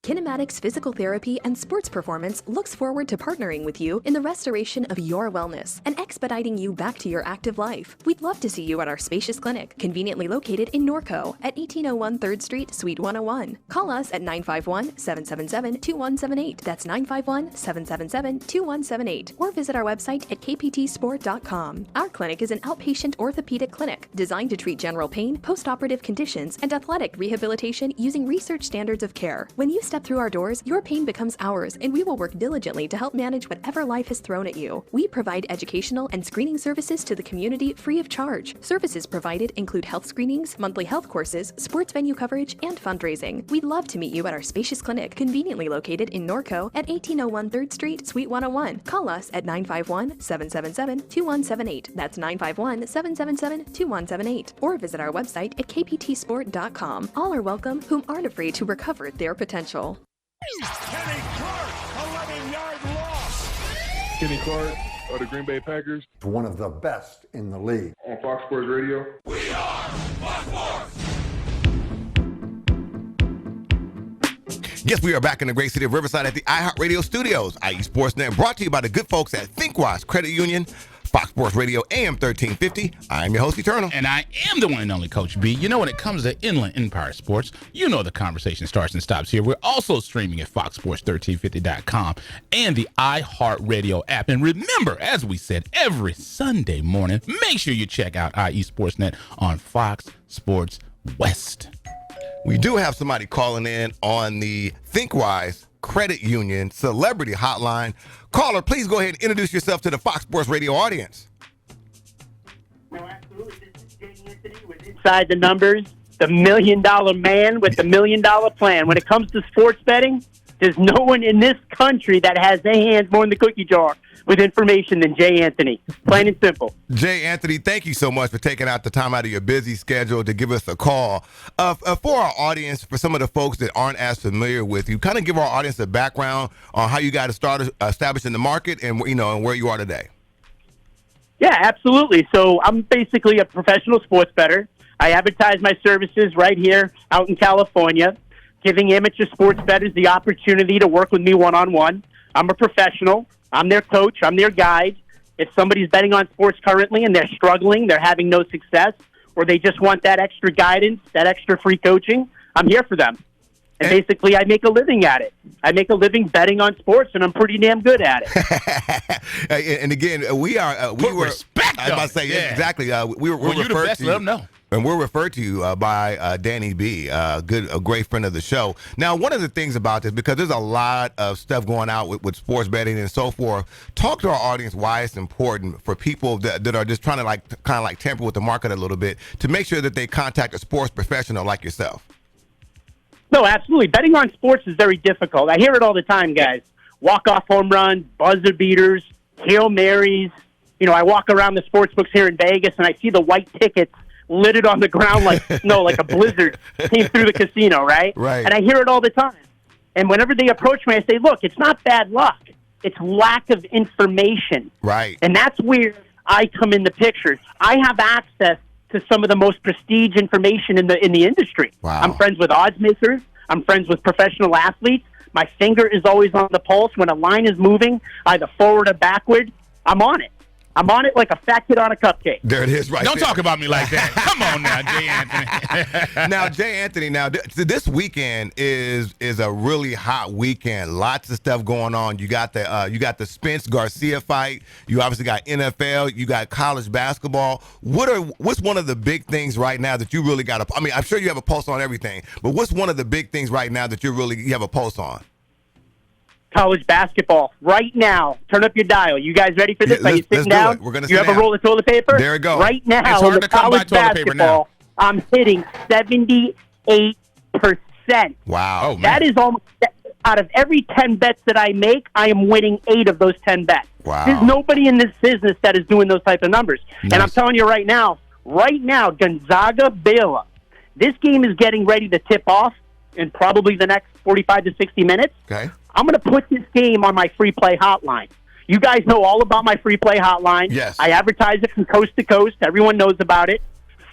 Kinematics Physical Therapy and Sports Performance looks forward to partnering with you in the restoration of your wellness and expediting you back to your active life. We'd love to see you at our spacious clinic, conveniently located in Norco at 1801 3rd Street, Suite 101. Call us at 951-777-2178. That's 951-777-2178. Or visit our website at kptsport.com. Our clinic is an outpatient orthopedic clinic designed to treat general pain, postoperative conditions, and athletic rehabilitation using research standards of care. When you step through our doors, your pain becomes ours, and we will work diligently to help manage whatever life has thrown at you. We provide educational and screening services to the community free of charge. Services provided include health screenings, monthly health courses, sports venue coverage, and fundraising. We'd love to meet you at our spacious clinic, conveniently located in Norco at 1801 3rd Street, Suite 101. Call us at 951-777-2178. That's 951-777-2178. Or visit our website at kptsport.com. All are welcome whom aren't afraid to recover their potential. Kenny Clark, 11-yard loss. Kenny Clark of the Green Bay Packers. One of the best in the league. On Fox Sports Radio. We are Fox Sports. Yes, we are back in the great city of Riverside at the iHeartRadio studios. IE Sportsnet brought to you by the good folks at ThinkWise Credit Union, Fox Sports Radio, AM 1350. I'm your host, Eternal. And I am the one and only Coach B. You know, when it comes to Inland Empire Sports, you know the conversation starts and stops here. We're also streaming at foxsports1350.com and the iHeartRadio app. And remember, as we said, every Sunday morning, make sure you check out IE Sportsnet on Fox Sports West. We do have somebody calling in on the ThinkWise Credit Union Celebrity Hotline. Caller, please go ahead and introduce yourself to the Fox Sports Radio audience. No, absolutely. This is Jay Anthony with Inside the Numbers, the $1 million man with the $1 million plan. When it comes to sports betting, there's no one in this country that has their hands more in the cookie jar with information than Jay Anthony. Plain and simple. Jay Anthony, thank you so much for taking out the time out of your busy schedule to give us a call. For our audience, for some of the folks that aren't as familiar with you, kind of give our audience a background on how you got started establishing the market and where you are today. Yeah, absolutely. So I'm basically a professional sports bettor. I advertise my services right here out in California, giving amateur sports bettors the opportunity to work with me one-on-one. I'm a professional. I'm their coach. I'm their guide. If somebody's betting on sports currently and they're struggling, they're having no success, or they just want that extra guidance, that extra free coaching, I'm here for them. And basically, I make a living at it. I make a living betting on sports, and I'm pretty damn good at it. And again, we were respect. I was about to say exactly. We're you the best. Let them know. And we're referred to you by Danny B, a great friend of the show. Now, one of the things about this, because there's a lot of stuff going out with sports betting and so forth, talk to our audience why it's important for people that are just trying to kind of tamper with the market a little bit to make sure that they contact a sports professional like yourself. No, absolutely. Betting on sports is very difficult. I hear it all the time, guys. Walk-off home runs, buzzer beaters, Hail Marys. I walk around the sports books here in Vegas, and I see the white tickets littered on the ground like snow, like a blizzard came through the casino, right? Right. And I hear it all the time. And whenever they approach me, I say, look, it's not bad luck. It's lack of information. Right. And that's where I come in the picture. I have access to some of the most prestige information in the industry. Wow. I'm friends with odds makers. I'm friends with professional athletes. My finger is always on the pulse. When a line is moving, either forward or backward, I'm on it. I'm on it like a fat kid on a cupcake. There it is, right Don't there. talk about me like that. Come on now, Jay Anthony. Now, Jay Anthony, this weekend is a really hot weekend. Lots of stuff going on. You got the Spence Garcia fight. You obviously got NFL. You got college basketball. What's one of the big things right now that you really got a? I mean, I'm sure you have a pulse on everything, but what's one of the big things right now that you have a pulse on? College basketball right now. Turn up your dial. You guys ready for this? Are you sitting down? We're gonna you have a roll of toilet paper? There we go. Right now, It's hard in to the come by college toilet paper now. basketball, I'm hitting 78%. Wow. Oh, man. That is almost out of every 10 bets that I make, I am winning 8 of those 10 bets. Wow. There's nobody in this business that is doing those type of numbers. Nice. And I'm telling you right now, Gonzaga Baylor. This game is getting ready to tip off in probably the next 45 to 60 minutes. Okay. I'm going to put this game on my free play hotline. You guys know all about my free play hotline. Yes. I advertise it from coast to coast. Everyone knows about it.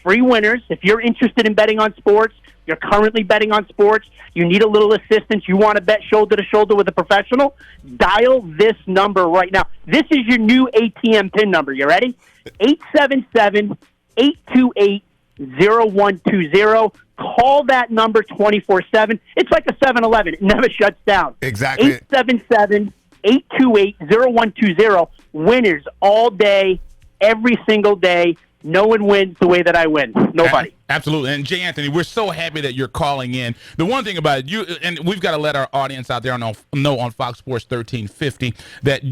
Free winners. If you're interested in betting on sports, you're currently betting on sports, you need a little assistance, you want to bet shoulder to shoulder with a professional, dial this number right now. This is your new ATM PIN number. You ready? 877-828-0120. Call that number 24/7. It's like a 7-Eleven. It never shuts down. Exactly. 877-828-0120. Winners all day, every single day. No one wins the way that I win. Nobody. Absolutely. And Jay Anthony, we're so happy that you're calling in. The one thing about it, and we've got to let our audience out there know on Fox Sports 1350 that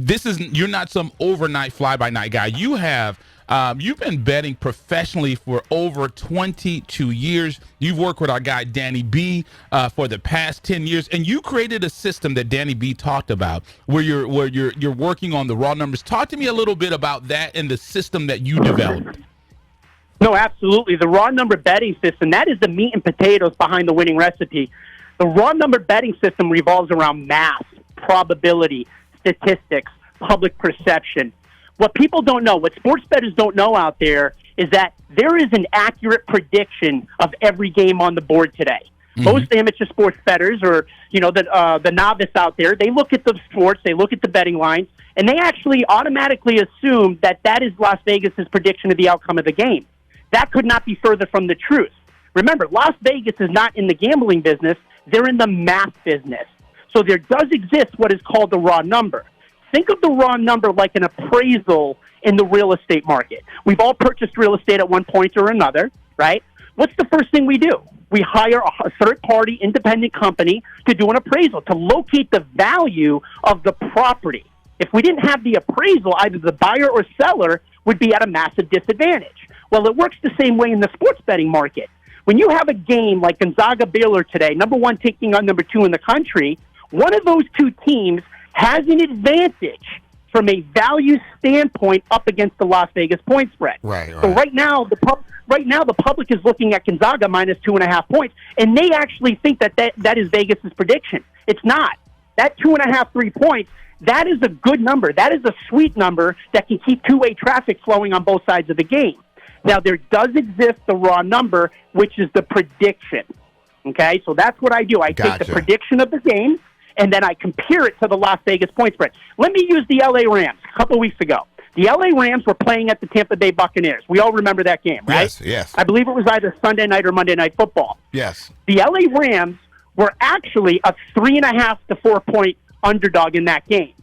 you're not some overnight fly-by-night guy. You have you've been betting professionally for over 22 years. You've worked with our guy Danny B for the past 10 years, and you created a system that Danny B talked about where you're working on the raw numbers. Talk to me a little bit about that and the system that you developed. No, absolutely. The raw number betting system, that is the meat and potatoes behind the winning recipe. The raw number betting system revolves around math, probability, statistics, public perception. What people don't know, what sports bettors don't know out there, is that there is an accurate prediction of every game on the board today. Mm-hmm. Most amateur sports bettors, or the novice out there, they look at the sports, they look at the betting lines, and they actually automatically assume that is Las Vegas's prediction of the outcome of the game. That could not be further from the truth. Remember, Las Vegas is not in the gambling business. They're in the math business. So there does exist what is called the raw number. Think of the raw number like an appraisal in the real estate market. We've all purchased real estate at one point or another, right? What's the first thing we do? We hire a third-party independent company to do an appraisal, to locate the value of the property. If we didn't have the appraisal, either the buyer or seller would be at a massive disadvantage. Well, it works the same way in the sports betting market. When you have a game like Gonzaga Baylor today, number 1 taking on number 2 in the country, one of those two teams has an advantage from a value standpoint up against the Las Vegas point spread. Right. So right now, the public is looking at Gonzaga minus 2.5 points, and they actually think that is Vegas's prediction. It's not. That 2.5, 3 points, that is a good number. That is a sweet number that can keep two-way traffic flowing on both sides of the game. Now, there does exist the raw number, which is the prediction. Okay, so that's what I do. I take the prediction of the game, and then I compare it to the Las Vegas point spread. Let me use the LA Rams a couple weeks ago. The LA Rams were playing at the Tampa Bay Buccaneers. We all remember that game, right? Yes, yes. I believe it was either Sunday night or Monday Night Football. Yes. The LA Rams were actually a 3.5 to 4 point underdog in that game.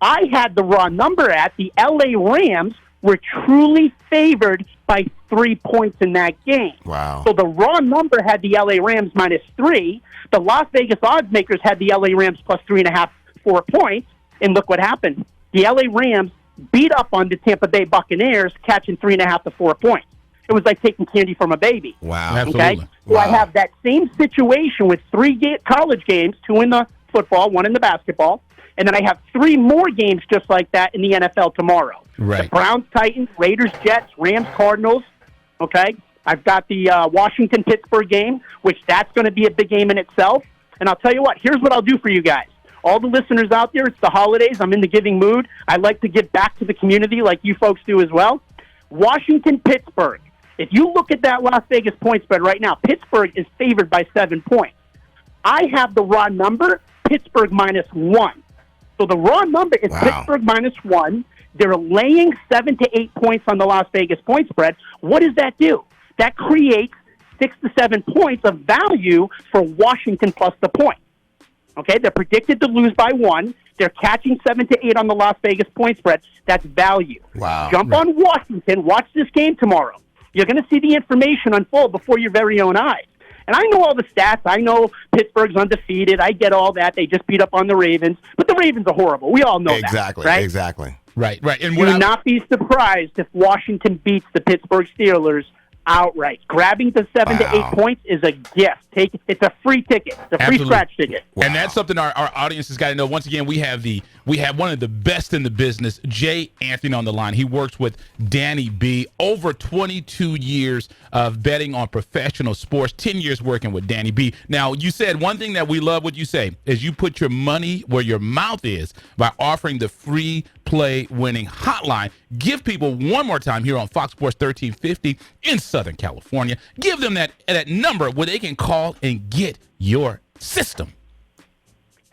I had the raw number at the LA Rams were truly favored by 3 points in that game. Wow. So the raw number had the LA Rams -3. The Las Vegas odds makers had the LA Rams plus 3.5, 4 points. And look what happened. The LA Rams beat up on the Tampa Bay Buccaneers, catching 3.5 to 4 points. It was like taking candy from a baby. Wow. Okay? So I have that same situation with 3 college games, 2 in the football, 1 in the basketball, and then I have 3 more games just like that in the NFL tomorrow. Right. The Browns, Titans, Raiders, Jets, Rams, Cardinals. Okay? I've got the Washington-Pittsburgh game, which that's going to be a big game in itself. And I'll tell you what, here's what I'll do for you guys. All the listeners out there, it's the holidays. I'm in the giving mood. I like to give back to the community like you folks do as well. Washington-Pittsburgh. If you look at that Las Vegas point spread right now, Pittsburgh is favored by 7 points. I have the raw number, Pittsburgh -1. So the raw number is Pittsburgh -1. They're laying 7 to 8 points on the Las Vegas point spread. What does that do? That creates 6 to 7 points of value for Washington plus the point. Okay, they're predicted to lose by 1. They're catching 7 to 8 on the Las Vegas point spread. That's value. Wow. Jump on Washington. Watch this game tomorrow. You're going to see the information unfold before your very own eyes. And I know all the stats. I know Pittsburgh's undefeated. I get all that. They just beat up on the Ravens. But the Ravens are horrible. We all know Exactly, that. Right? exactly. Right. And Do not be surprised if Washington beats the Pittsburgh Steelers outright. Grabbing the 7 to 8 points is a gift. It's a free ticket. It's a free scratch ticket. And that's something our audience has got to know. Once again, we have one of the best in the business, Jay Anthony, on the line. He works with Danny B. Over 22 years of betting on professional sports, 10 years working with Danny B. Now, you said one thing that we love what you say is you put your money where your mouth is by offering the free play winning hotline. Give people one more time here on Fox Sports 1350 in Southern California. Give them that number where they can call and get your system.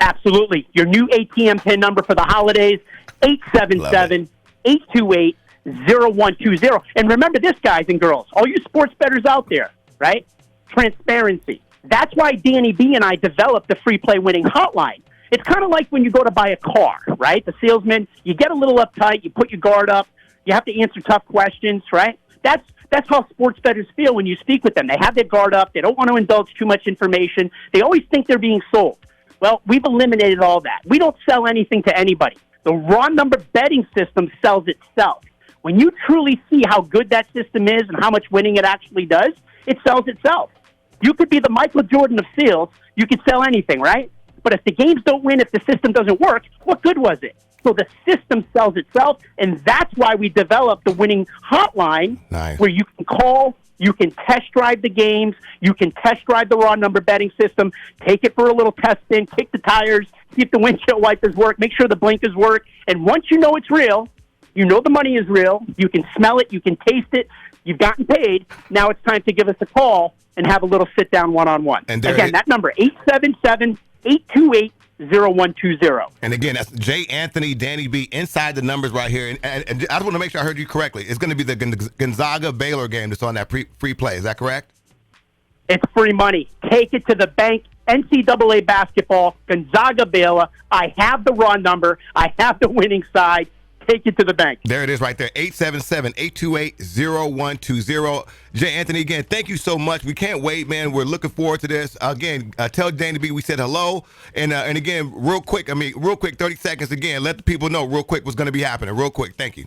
Absolutely. Your new ATM PIN number for the holidays, 877-828-0120. And remember this, guys and girls, all you sports bettors out there, right? Transparency. That's why Danny B and I developed the free play winning hotline. It's kind of like when you go to buy a car, right? The salesman, you get a little uptight, you put your guard up, you have to answer tough questions, right? That's how sports bettors feel when you speak with them. They have their guard up. They don't want to indulge too much information. They always think they're being sold. Well, we've eliminated all that. We don't sell anything to anybody. The raw number betting system sells itself. When you truly see how good that system is and how much winning it actually does, it sells itself. You could be the Michael Jordan of sales. You could sell anything, right? But if the games don't win, if the system doesn't work, what good was it? So the system sells itself, and that's why we developed the winning hotline where you can call, you can test drive the games, you can test drive the raw number betting system, take it for a little test spin, kick the tires, see if the windshield wipers work, make sure the blinkers work. And once you know it's real, you know the money is real, you can smell it, you can taste it, you've gotten paid, now it's time to give us a call and have a little sit-down one-on-one. And again, that number, 877-828-0120. And again, that's Jay Anthony, Danny B, inside the numbers right here. And I just want to make sure I heard you correctly. It's going to be the Gonzaga-Baylor game that's on that free play. Is that correct? It's free money. Take it to the bank. NCAA basketball, Gonzaga-Baylor. I have the raw number. I have the winning side. Take it to the bank. There it is right there, 877-828-0120. Jay Anthony, again, thank you so much. We can't wait, man. We're looking forward to this. Again, tell Danny B we said hello. And again, real quick, 30 seconds again. Let the people know real quick what's going to be happening. Real quick. Thank you.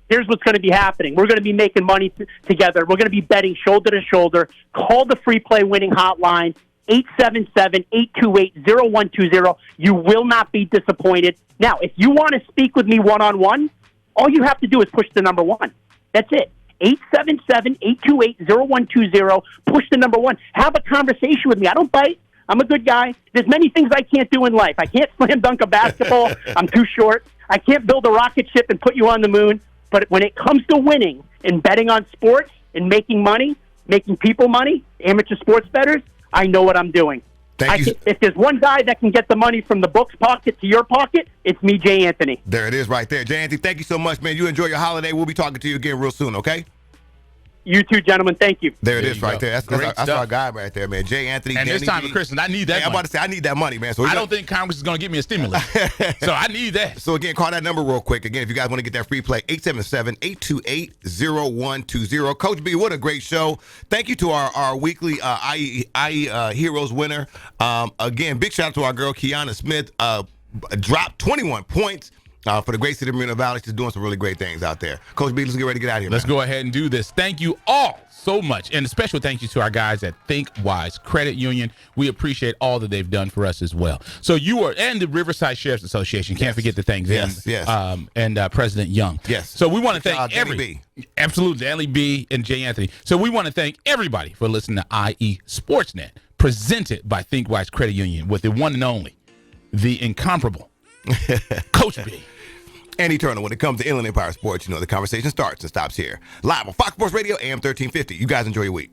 Here's what's going to be happening. We're going to be making money together. We're going to be betting shoulder to shoulder. Call the free play winning hotline, 877-828-0120. You will not be disappointed. Now, if you want to speak with me one-on-one, all you have to do is push the number 1. That's it. 877-828-0120. Push the number 1. Have a conversation with me. I don't bite. I'm a good guy. There's many things I can't do in life. I can't slam dunk a basketball. I'm too short. I can't build a rocket ship and put you on the moon. But when it comes to winning and betting on sports and making money, making people money, amateur sports bettors, I know what I'm doing. Thank you. If there's one guy that can get the money from the book's pocket to your pocket, it's me, Jay Anthony. There it is right there. Jay Anthony, thank you so much, man. You enjoy your holiday. We'll be talking to you again real soon, okay? You too, gentlemen. Thank you. There it is right go. there. That's our guy right there, man. Jay Anthony. And Danny this time B. of Christmas, I need that I'm money. about to say, I need that money, man. So I don't think Congress is going to give me a stimulus. So I need that. So again, call that number real quick. Again, if you guys want to get that free play, 877-828-0120. Coach B, what a great show. Thank you to our weekly IE Heroes winner. Again, big shout out to our girl, Kiana Smith. Dropped 21 points. For the great city of Moreno Valley. She's doing some really great things out there. Coach B, let's get ready to get out of here. Let's go ahead and do this. Thank you all so much. And a special thank you to our guys at Think Wise Credit Union. We appreciate all that they've done for us as well. So and the Riverside Sheriff's Association. Can't forget to thank them. Yes. And President Young. Yes. So we want to thank Absolutely, Danny B and Jay Anthony. So we want to thank everybody for listening to IE Sportsnet, presented by Think Wise Credit Union with the one and only, the incomparable Coach B. And eternal. When it comes to Inland Empire Sports, the conversation starts and stops here. Live on Fox Sports Radio, AM 1350. You guys enjoy your week.